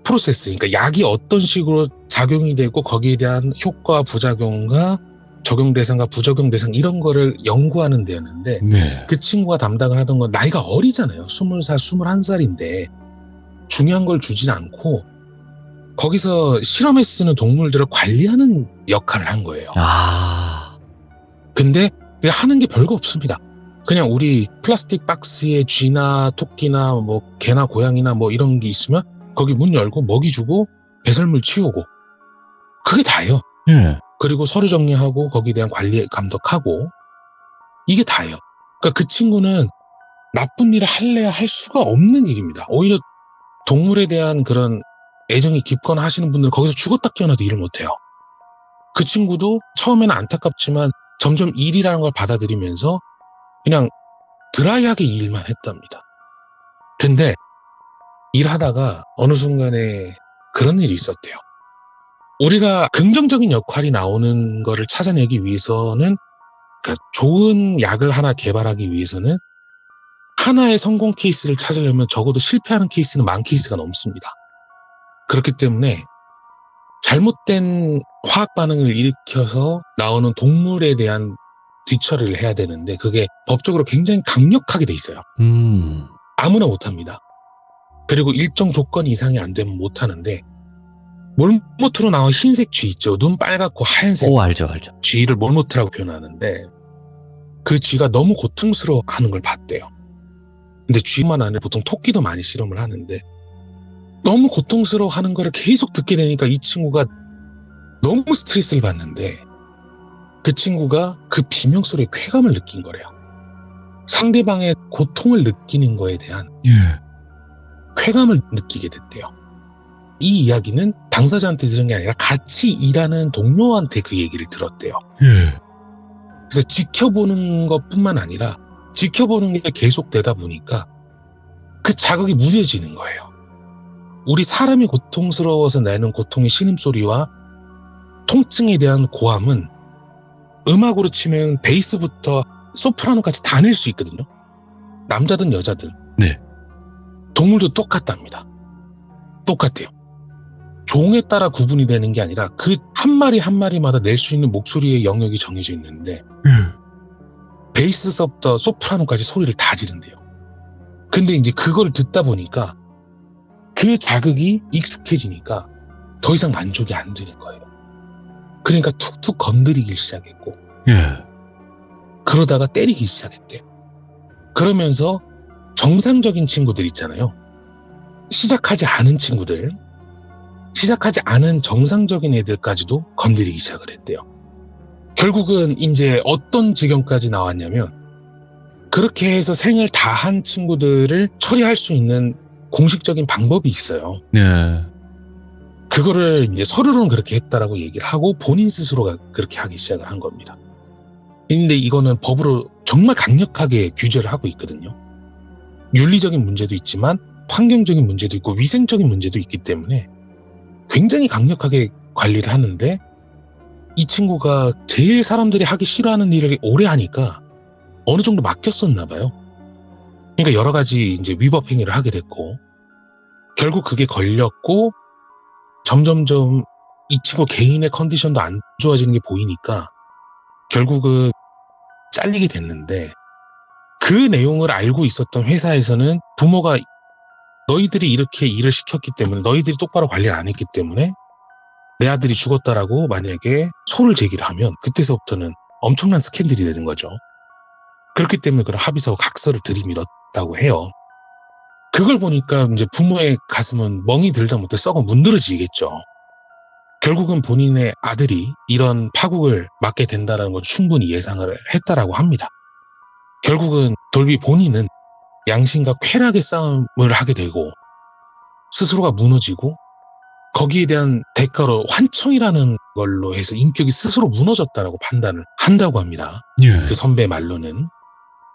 프로세스, 그러니까 약이 어떤 식으로 작용이 되고 거기에 대한 효과, 부작용과 적용 대상과 부적용 대상 이런 거를 연구하는 데였는데 네. 그 친구가 담당을 하던 건 나이가 어리잖아요. 20살, 21살인데 중요한 걸 주진 않고 거기서 실험에 쓰는 동물들을 관리하는 역할을 한 거예요. 아. 근데 하는 게 별거 없습니다. 그냥 우리 플라스틱 박스에 쥐나 토끼나 뭐 개나 고양이나 뭐 이런 게 있으면 거기 문 열고 먹이 주고 배설물 치우고 그게 다예요. 예. 그리고 서류 정리하고 거기에 대한 관리 감독하고 이게 다예요. 그러니까 그 친구는 나쁜 일을 할래야 할 수가 없는 일입니다. 오히려 동물에 대한 그런 애정이 깊거나 하시는 분들은 거기서 죽었다 깨어나도 일을 못해요. 그 친구도 처음에는 안타깝지만 점점 일이라는 걸 받아들이면서 그냥 드라이하게 이 일만 했답니다. 근데 일하다가 어느 순간에 그런 일이 있었대요. 우리가 긍정적인 역할이 나오는 거를 찾아내기 위해서는, 그러니까 좋은 약을 하나 개발하기 위해서는 하나의 성공 케이스를 찾으려면 적어도 실패하는 케이스는 만 케이스가 넘습니다. 그렇기 때문에 잘못된 화학 반응을 일으켜서 나오는 동물에 대한 뒤처리를 해야 되는데 그게 법적으로 굉장히 강력하게 돼 있어요. 아무나 못합니다. 그리고 일정 조건 이상이 안 되면 못하는데 몰모트로 나온 흰색 쥐 있죠. 눈 빨갛고 하얀색. 오, 알죠. 쥐를 몰모트라고 표현하는데 그 쥐가 너무 고통스러워하는 걸 봤대요. 근데 쥐만 아니라 보통 토끼도 많이 실험을 하는데 너무 고통스러워하는 거를 계속 듣게 되니까 이 친구가 너무 스트레스를 받는데 그 친구가 그 비명소리에 쾌감을 느낀 거래요. 상대방의 고통을 느끼는 거에 대한 쾌감을 느끼게 됐대요. 이 이야기는 당사자한테 들은 게 아니라 같이 일하는 동료한테 그 얘기를 들었대요. 그래서 지켜보는 것뿐만 아니라 지켜보는 게 계속되다 보니까 그 자극이 무뎌지는 거예요. 우리 사람이 고통스러워서 내는 고통의 신음소리와 통증에 대한 고함은 음악으로 치면 베이스부터 소프라노까지 다 낼 수 있거든요. 남자든 여자든. 네. 동물도 똑같답니다. 똑같아요. 종에 따라 구분이 되는 게 아니라 그 한 마리 한 마리마다 낼 수 있는 목소리의 영역이 정해져 있는데 베이스서부터 소프라노까지 소리를 다 지른대요. 근데 이제 그걸 듣다 보니까 그 자극이 익숙해지니까 더 이상 만족이 안 되는 거예요. 그러니까 툭툭 건드리기 시작했고 그러다가 때리기 시작했대요. 그러면서 정상적인 친구들 있잖아요. 시작하지 않은 친구들, 시작하지 않은 정상적인 애들까지도 건드리기 시작을 했대요. 결국은 이제 어떤 지경까지 나왔냐면 그렇게 해서 생을 다 한 친구들을 처리할 수 있는 공식적인 방법이 있어요. 그거를 이제 서류로는 그렇게 했다라고 얘기를 하고 본인 스스로가 그렇게 하기 시작을 한 겁니다. 근데 이거는 법으로 정말 강력하게 규제를 하고 있거든요. 윤리적인 문제도 있지만 환경적인 문제도 있고 위생적인 문제도 있기 때문에 굉장히 강력하게 관리를 하는데, 이 친구가 제일 사람들이 하기 싫어하는 일을 오래 하니까 어느 정도 맡겼었나 봐요. 그러니까 여러 가지 이제 위법 행위를 하게 됐고, 결국 그게 걸렸고 점점점 이 친구 개인의 컨디션도 안 좋아지는 게 보이니까 결국은 잘리게 됐는데, 그 내용을 알고 있었던 회사에서는 부모가 너희들이 이렇게 일을 시켰기 때문에, 너희들이 똑바로 관리를 안 했기 때문에 내 아들이 죽었다라고 만약에 소를 제기를 하면 그때서부터는 엄청난 스캔들이 되는 거죠. 그렇기 때문에 그런 합의서 각서를 들이밀었다고 해요. 그걸 보니까 이제 부모의 가슴은 멍이 들다 못해 썩어 문드러지겠죠. 결국은 본인의 아들이 이런 파국을 맞게 된다는 걸 충분히 예상을 했다라고 합니다. 결국은 돌비 본인은 양심과 쾌락의 싸움을 하게 되고 스스로가 무너지고, 거기에 대한 대가로 환청이라는 걸로 해서 인격이 스스로 무너졌다라고 판단을 한다고 합니다. 예. 그 선배 말로는,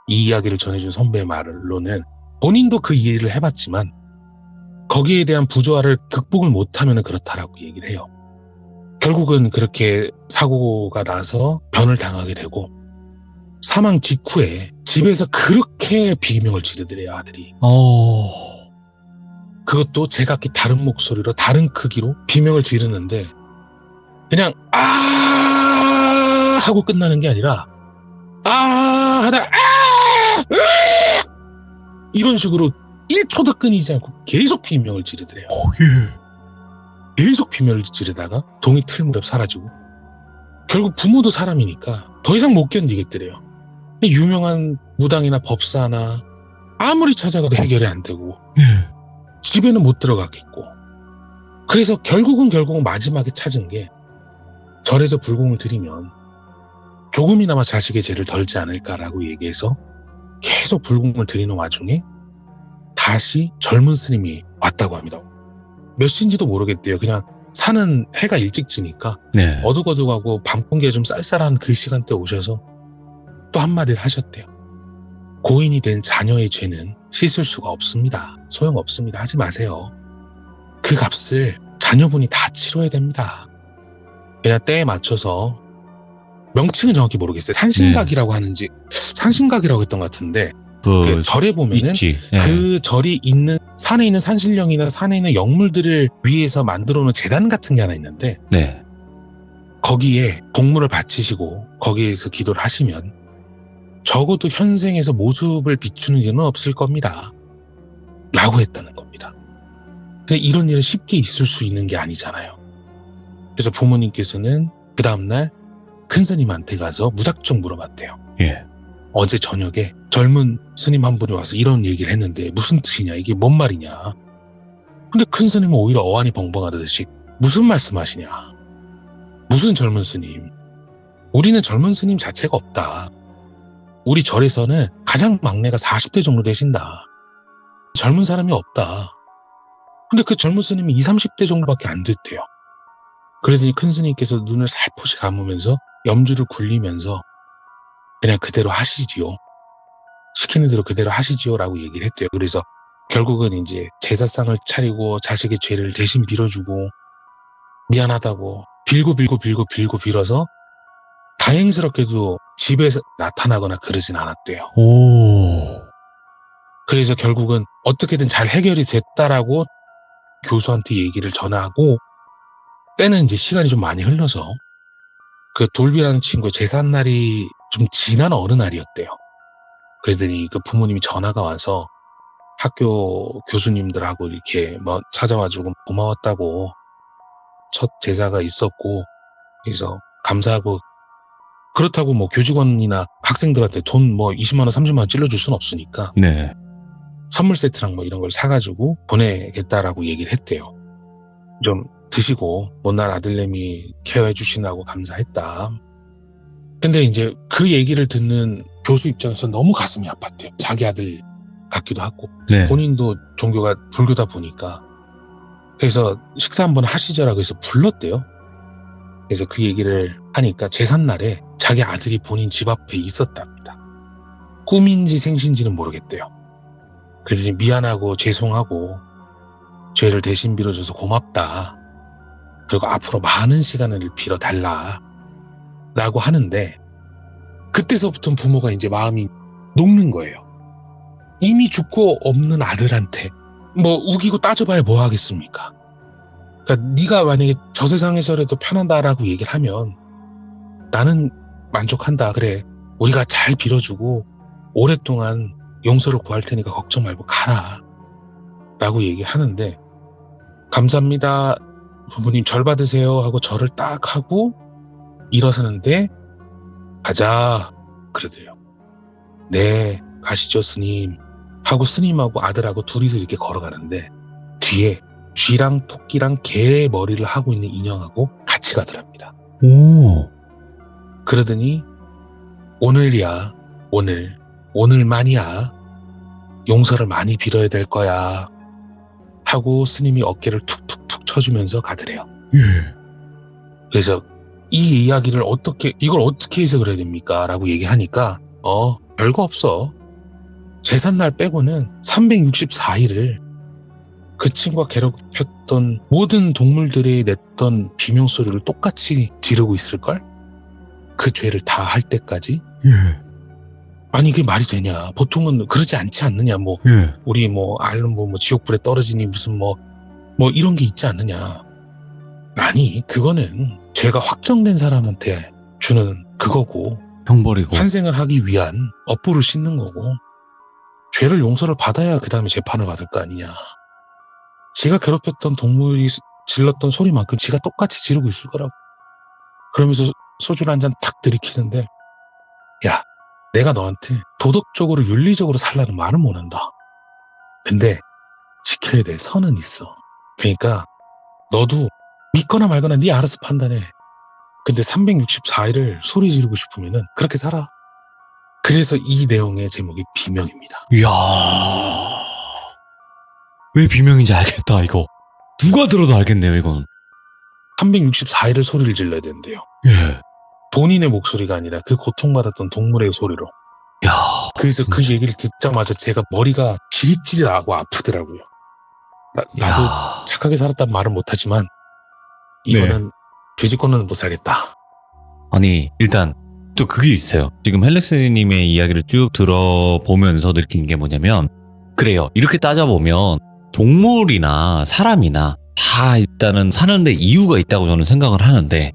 이 이야기를 전해준 선배 말로는 본인도 그 일을 해봤지만 거기에 대한 부조화를 극복을 못하면 그렇다라고 얘기를 해요. 결국은 그렇게 사고가 나서 변을 당하게 되고, 사망 직후에 집에서 그렇게 비명을 지르더래요, 아들이. 그것도 제각기 다른 목소리로 다른 크기로 비명을 지르는데, 그냥 아 하고 끝나는 게 아니라 아 하다 이런 식으로 1초도 끊이지 않고 계속 비명을 지르더래요. 계속 비명을 지르다가 동이 틀무렵 사라지고, 결국 부모도 사람이니까 더 이상 못 견디겠더래요. 유명한 무당이나 법사나 아무리 찾아가도 해결이 안 되고 집에는 못 들어가겠고, 그래서 결국은 마지막에 찾은 게, 절에서 불공을 드리면 조금이나마 자식의 죄를 덜지 않을까라고 얘기해서 계속 불공을 드리는 와중에 다시 젊은 스님이 왔다고 합니다. 몇 시인지도 모르겠대요. 그냥 산은 해가 일찍 지니까 네. 어둑어둑하고 밤 공기가 좀 쌀쌀한 그 시간대에 오셔서 또 한마디를 하셨대요. 고인이 된 자녀의 죄는 씻을 수가 없습니다. 소용없습니다. 하지 마세요. 그 값을 자녀분이 다 치러야 됩니다. 그냥 때에 맞춰서, 명칭은 정확히 모르겠어요. 산신각이라고 하는지, 산신각이라고 했던 것 같은데, 그 절에 보면은 있지. 예. 그 절이 있는 산에 있는 산신령이나 산에 있는 영물들을 위해서 만들어 놓은 재단 같은 게 하나 있는데, 네. 거기에 동물을 바치시고 거기에서 기도를 하시면 적어도 현생에서 모습을 비추는 일은 없을 겁니다. 라고 했다는 겁니다. 근데 이런 일은 쉽게 있을 수 있는 게 아니잖아요. 그래서 부모님께서는 그 다음날 큰 스님한테 가서 무작정 물어봤대요. 예. 어제 저녁에 젊은 스님 한 분이 와서 이런 얘기를 했는데 무슨 뜻이냐, 이게 뭔 말이냐. 근데 큰 스님은 오히려 어안이 벙벙하듯이 무슨 말씀하시냐, 무슨 젊은 스님, 우리는 젊은 스님 자체가 없다. 우리 절에서는 가장 막내가 40대 정도 되신다. 젊은 사람이 없다. 근데 그 젊은 스님이 20, 30대 정도밖에 안 됐대요. 그러더니 큰 스님께서 눈을 살포시 감으면서 염주를 굴리면서 그냥 그대로 하시지요. 시키는 대로 그대로 하시지요 라고 얘기를 했대요. 그래서 결국은 이제 제사상을 차리고 자식의 죄를 대신 빌어주고 미안하다고 빌고 빌어서 다행스럽게도 집에 나타나거나 그러진 않았대요. 그래서 결국은 어떻게든 잘 해결이 됐다라고 교수한테 얘기를 전하고, 때는 이제 시간이 좀 많이 흘러서 그 돌비라는 친구의 제삿날이 좀 지난 어느 날이었대요. 그러더니 그 부모님이 전화가 와서 학교 교수님들하고 이렇게 뭐 찾아와주고 고마웠다고, 첫 제사가 있었고 그래서 감사하고, 그렇다고 뭐 교직원이나 학생들한테 돈 뭐 20만 원 30만 원 찔러줄 수는 없으니까 네. 선물 세트랑 뭐 이런 걸 사가지고 보내겠다라고 얘기를 했대요. 좀 드시고 못난 아들내미 케어해 주시나고 감사했다. 근데 이제 그 얘기를 듣는 교수 입장에서 너무 가슴이 아팠대요. 자기 아들 같기도 하고, 네. 본인도 종교가 불교다 보니까. 그래서 식사 한번 하시죠라고 해서 불렀대요. 그래서 그 얘기를 하니까 제삿날에 자기 아들이 본인 집 앞에 있었답니다. 꿈인지 생신지는 모르겠대요. 그러더니 미안하고 죄송하고 죄를 대신 빌어줘서 고맙다. 그리고 앞으로 많은 시간을 빌어달라. 라고 하는데 그때서부터 부모가 이제 마음이 녹는 거예요. 이미 죽고 없는 아들한테 뭐 우기고 따져봐야 뭐 하겠습니까? 그러니까 네가 만약에 저 세상에서라도 편한다라고 얘기를 하면 나는 만족한다. 그래, 우리가 잘 빌어주고 오랫동안 용서를 구할 테니까 걱정 말고 가라 라고 얘기하는데, 감사합니다 부모님 절 받으세요 하고 절을 딱 하고 일어서는데 가자 그러더래요. 네 가시죠 스님 하고 스님하고 아들하고 둘이서 이렇게 걸어가는데 뒤에 쥐랑 토끼랑 개 머리를 하고 있는 인형하고 같이 가더랍니다. 오. 그러더니 오늘이야, 오늘만이야, 용서를 많이 빌어야 될 거야 하고 스님이 어깨를 툭툭툭 쳐주면서 가더래요. 예. 그래서 이 이야기를 이걸 어떻게 해서 그래야 됩니까? 라고 얘기하니까 별거 없어. 제삿날 빼고는 364일을 그 친구가 괴롭혔던 모든 동물들이 냈던 비명소리를 똑같이 지르고 있을걸? 그 죄를 다 할 때까지? 예. 아니 이게 말이 되냐. 보통은 그러지 않지 않느냐. 뭐 예. 우리 뭐 지옥불에 떨어지니 무슨 뭐 이런 게 있지 않느냐. 아니 그거는 죄가 확정된 사람한테 주는 그거고, 형벌이고. 환생을 하기 위한 업보를 씻는 거고, 죄를 용서를 받아야 그 다음에 재판을 받을 거 아니냐. 지가 괴롭혔던 동물이 질렀던 소리만큼 지가 똑같이 지르고 있을 거라고. 그러면서 소주를 한 잔 탁 들이키는데, 야 내가 너한테 도덕적으로 윤리적으로 살라는 말은 못한다. 근데 지켜야 될 선은 있어. 그러니까 너도 믿거나 말거나 네 알아서 판단해. 근데 364일을 소리 지르고 싶으면은 그렇게 살아. 그래서 이 내용의 제목이 비명입니다. 이야. 왜 비명인지 알겠다, 이거. 누가 들어도 알겠네요, 이건. 364일을 소리를 질러야 된대요. 예. 본인의 목소리가 아니라 그 고통받았던 동물의 소리로. 야. 그래서 그 진짜. 얘기를 듣자마자 제가 머리가 지릿지릿하고 아프더라고요. 나도 야. 착하게 살았다는 말은 못하지만 이거는 죄짓고는 못 살겠다. 아니, 일단 또 그게 있어요. 지금 헬렉스님의 이야기를 쭉 들어보면서 느낀 게 뭐냐면, 그래요. 이렇게 따져보면 동물이나 사람이나 다 일단은 사는데 이유가 있다고 저는 생각을 하는데,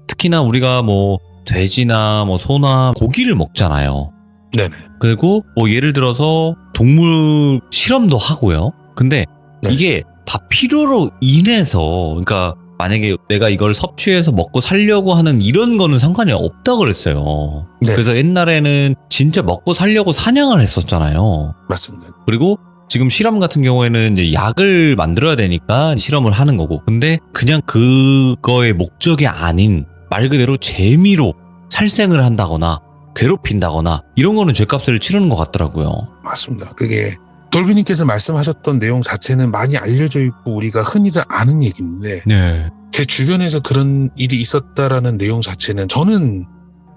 특히나 우리가 뭐 돼지나 뭐 소나 고기를 먹잖아요. 네네. 그리고 뭐 예를 들어서 동물 실험도 하고요. 근데 네. 이게 다 필요로 인해서, 그러니까 만약에 내가 이걸 섭취해서 먹고 살려고 하는 이런 거는 상관이 없다고 그랬어요. 네. 그래서 옛날에는 진짜 먹고 살려고 사냥을 했었잖아요. 맞습니다. 그리고 지금 실험 같은 경우에는 이제 약을 만들어야 되니까 실험을 하는 거고, 근데 그냥 그거의 목적이 아닌 말 그대로 재미로 살생을 한다거나 괴롭힌다거나 이런 거는 죗값을 치르는 것 같더라고요. 맞습니다. 그게 돌비님께서 말씀하셨던 내용 자체는 많이 알려져 있고 우리가 흔히들 아는 얘기인데, 네. 제 주변에서 그런 일이 있었다라는 내용 자체는 저는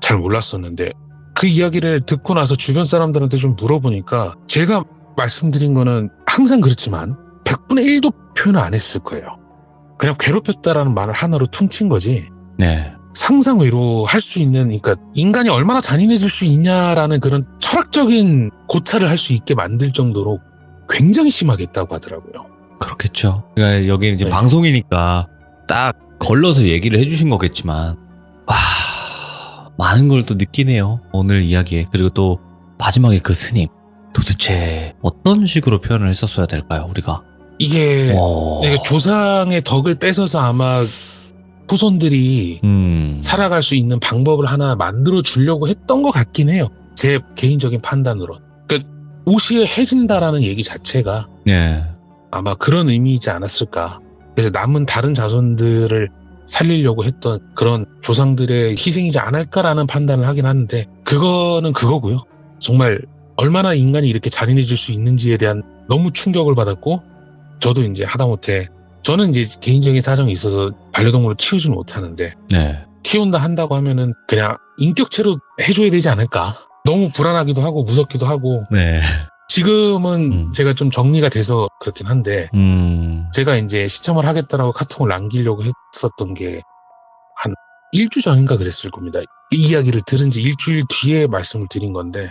잘 몰랐었는데, 그 이야기를 듣고 나서 주변 사람들한테 좀 물어보니까 제가 말씀드린 거는 항상 그렇지만 100분의 1도 표현을 안 했을 거예요. 그냥 괴롭혔다라는 말을 하나로 퉁친 거지. 네. 상상 외로 할 수 있는, 그러니까 인간이 얼마나 잔인해질 수 있냐라는 그런 철학적인 고찰을 할 수 있게 만들 정도로 굉장히 심하게 했다고 하더라고요. 그렇겠죠. 그러니까 여기 이제 네. 방송이니까 딱 걸러서 얘기를 해주신 거겠지만, 와, 많은 걸 또 느끼네요. 오늘 이야기에. 그리고 또 마지막에 그 스님. 도대체 어떤 식으로 표현을 했었어야 될까요, 우리가? 이게 오. 조상의 덕을 뺏어서 아마 후손들이 살아갈 수 있는 방법을 하나 만들어 주려고 했던 것 같긴 해요. 제 개인적인 판단으로. 그러니까 오시에 해진다라는 얘기 자체가 네. 아마 그런 의미이지 않았을까. 그래서 남은 다른 자손들을 살리려고 했던 그런 조상들의 희생이지 않을까라는 판단을 하긴 하는데, 그거는 그거고요. 정말 얼마나 인간이 이렇게 잔인해질 수 있는지에 대한 너무 충격을 받았고, 저도 이제 하다못해 저는 이제 개인적인 사정이 있어서 반려동물을 키우지는 못하는데 네. 키운다 한다고 하면은 그냥 인격체로 해줘야 되지 않을까. 너무 불안하기도 하고 무섭기도 하고 네. 지금은 제가 좀 정리가 돼서 그렇긴 한데 제가 이제 시청을 하겠다라고 카톡을 남기려고 했었던 게 한 일주 전인가 그랬을 겁니다. 이 이야기를 들은 지 일주일 뒤에 말씀을 드린 건데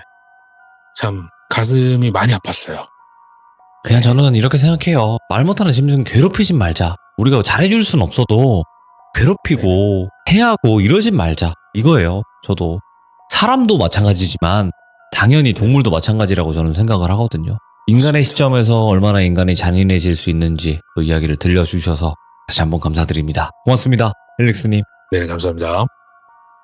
참 가슴이 많이 아팠어요. 그냥 저는 이렇게 생각해요. 말 못하는 짐승 괴롭히진 말자. 우리가 잘해줄 순 없어도 괴롭히고 해하고 이러진 말자. 이거예요. 저도. 사람도 마찬가지지만 당연히 동물도 마찬가지라고 저는 생각을 하거든요. 인간의 시점에서 얼마나 인간이 잔인해질 수 있는지 그 이야기를 들려주셔서 다시 한번 감사드립니다. 고맙습니다. 헬릭스님. 네, 감사합니다.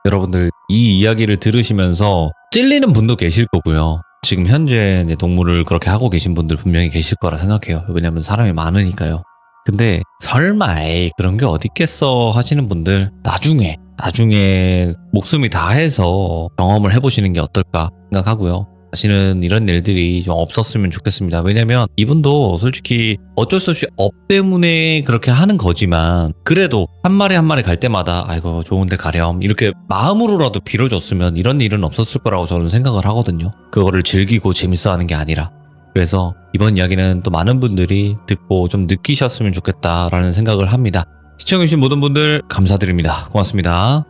여러분들 이 이야기를 들으시면서 찔리는 분도 계실 거고요. 지금 현재 이제 동물을 그렇게 하고 계신 분들 분명히 계실 거라 생각해요. 왜냐면 사람이 많으니까요. 근데 설마 에이 그런 게 어딨겠어 하시는 분들 나중에 목숨이 다해서 경험을 해보시는 게 어떨까 생각하고요. 다시는 이런 일들이 좀 없었으면 좋겠습니다. 왜냐면 이분도 솔직히 어쩔 수 없이 업 때문에 그렇게 하는 거지만 그래도 한 마리 한 마리 갈 때마다 아이고 좋은데 가렴 이렇게 마음으로라도 빌어줬으면 이런 일은 없었을 거라고 저는 생각을 하거든요. 그거를 즐기고 재밌어하는 게 아니라. 그래서 이번 이야기는 또 많은 분들이 듣고 좀 느끼셨으면 좋겠다라는 생각을 합니다. 시청해주신 모든 분들 감사드립니다. 고맙습니다.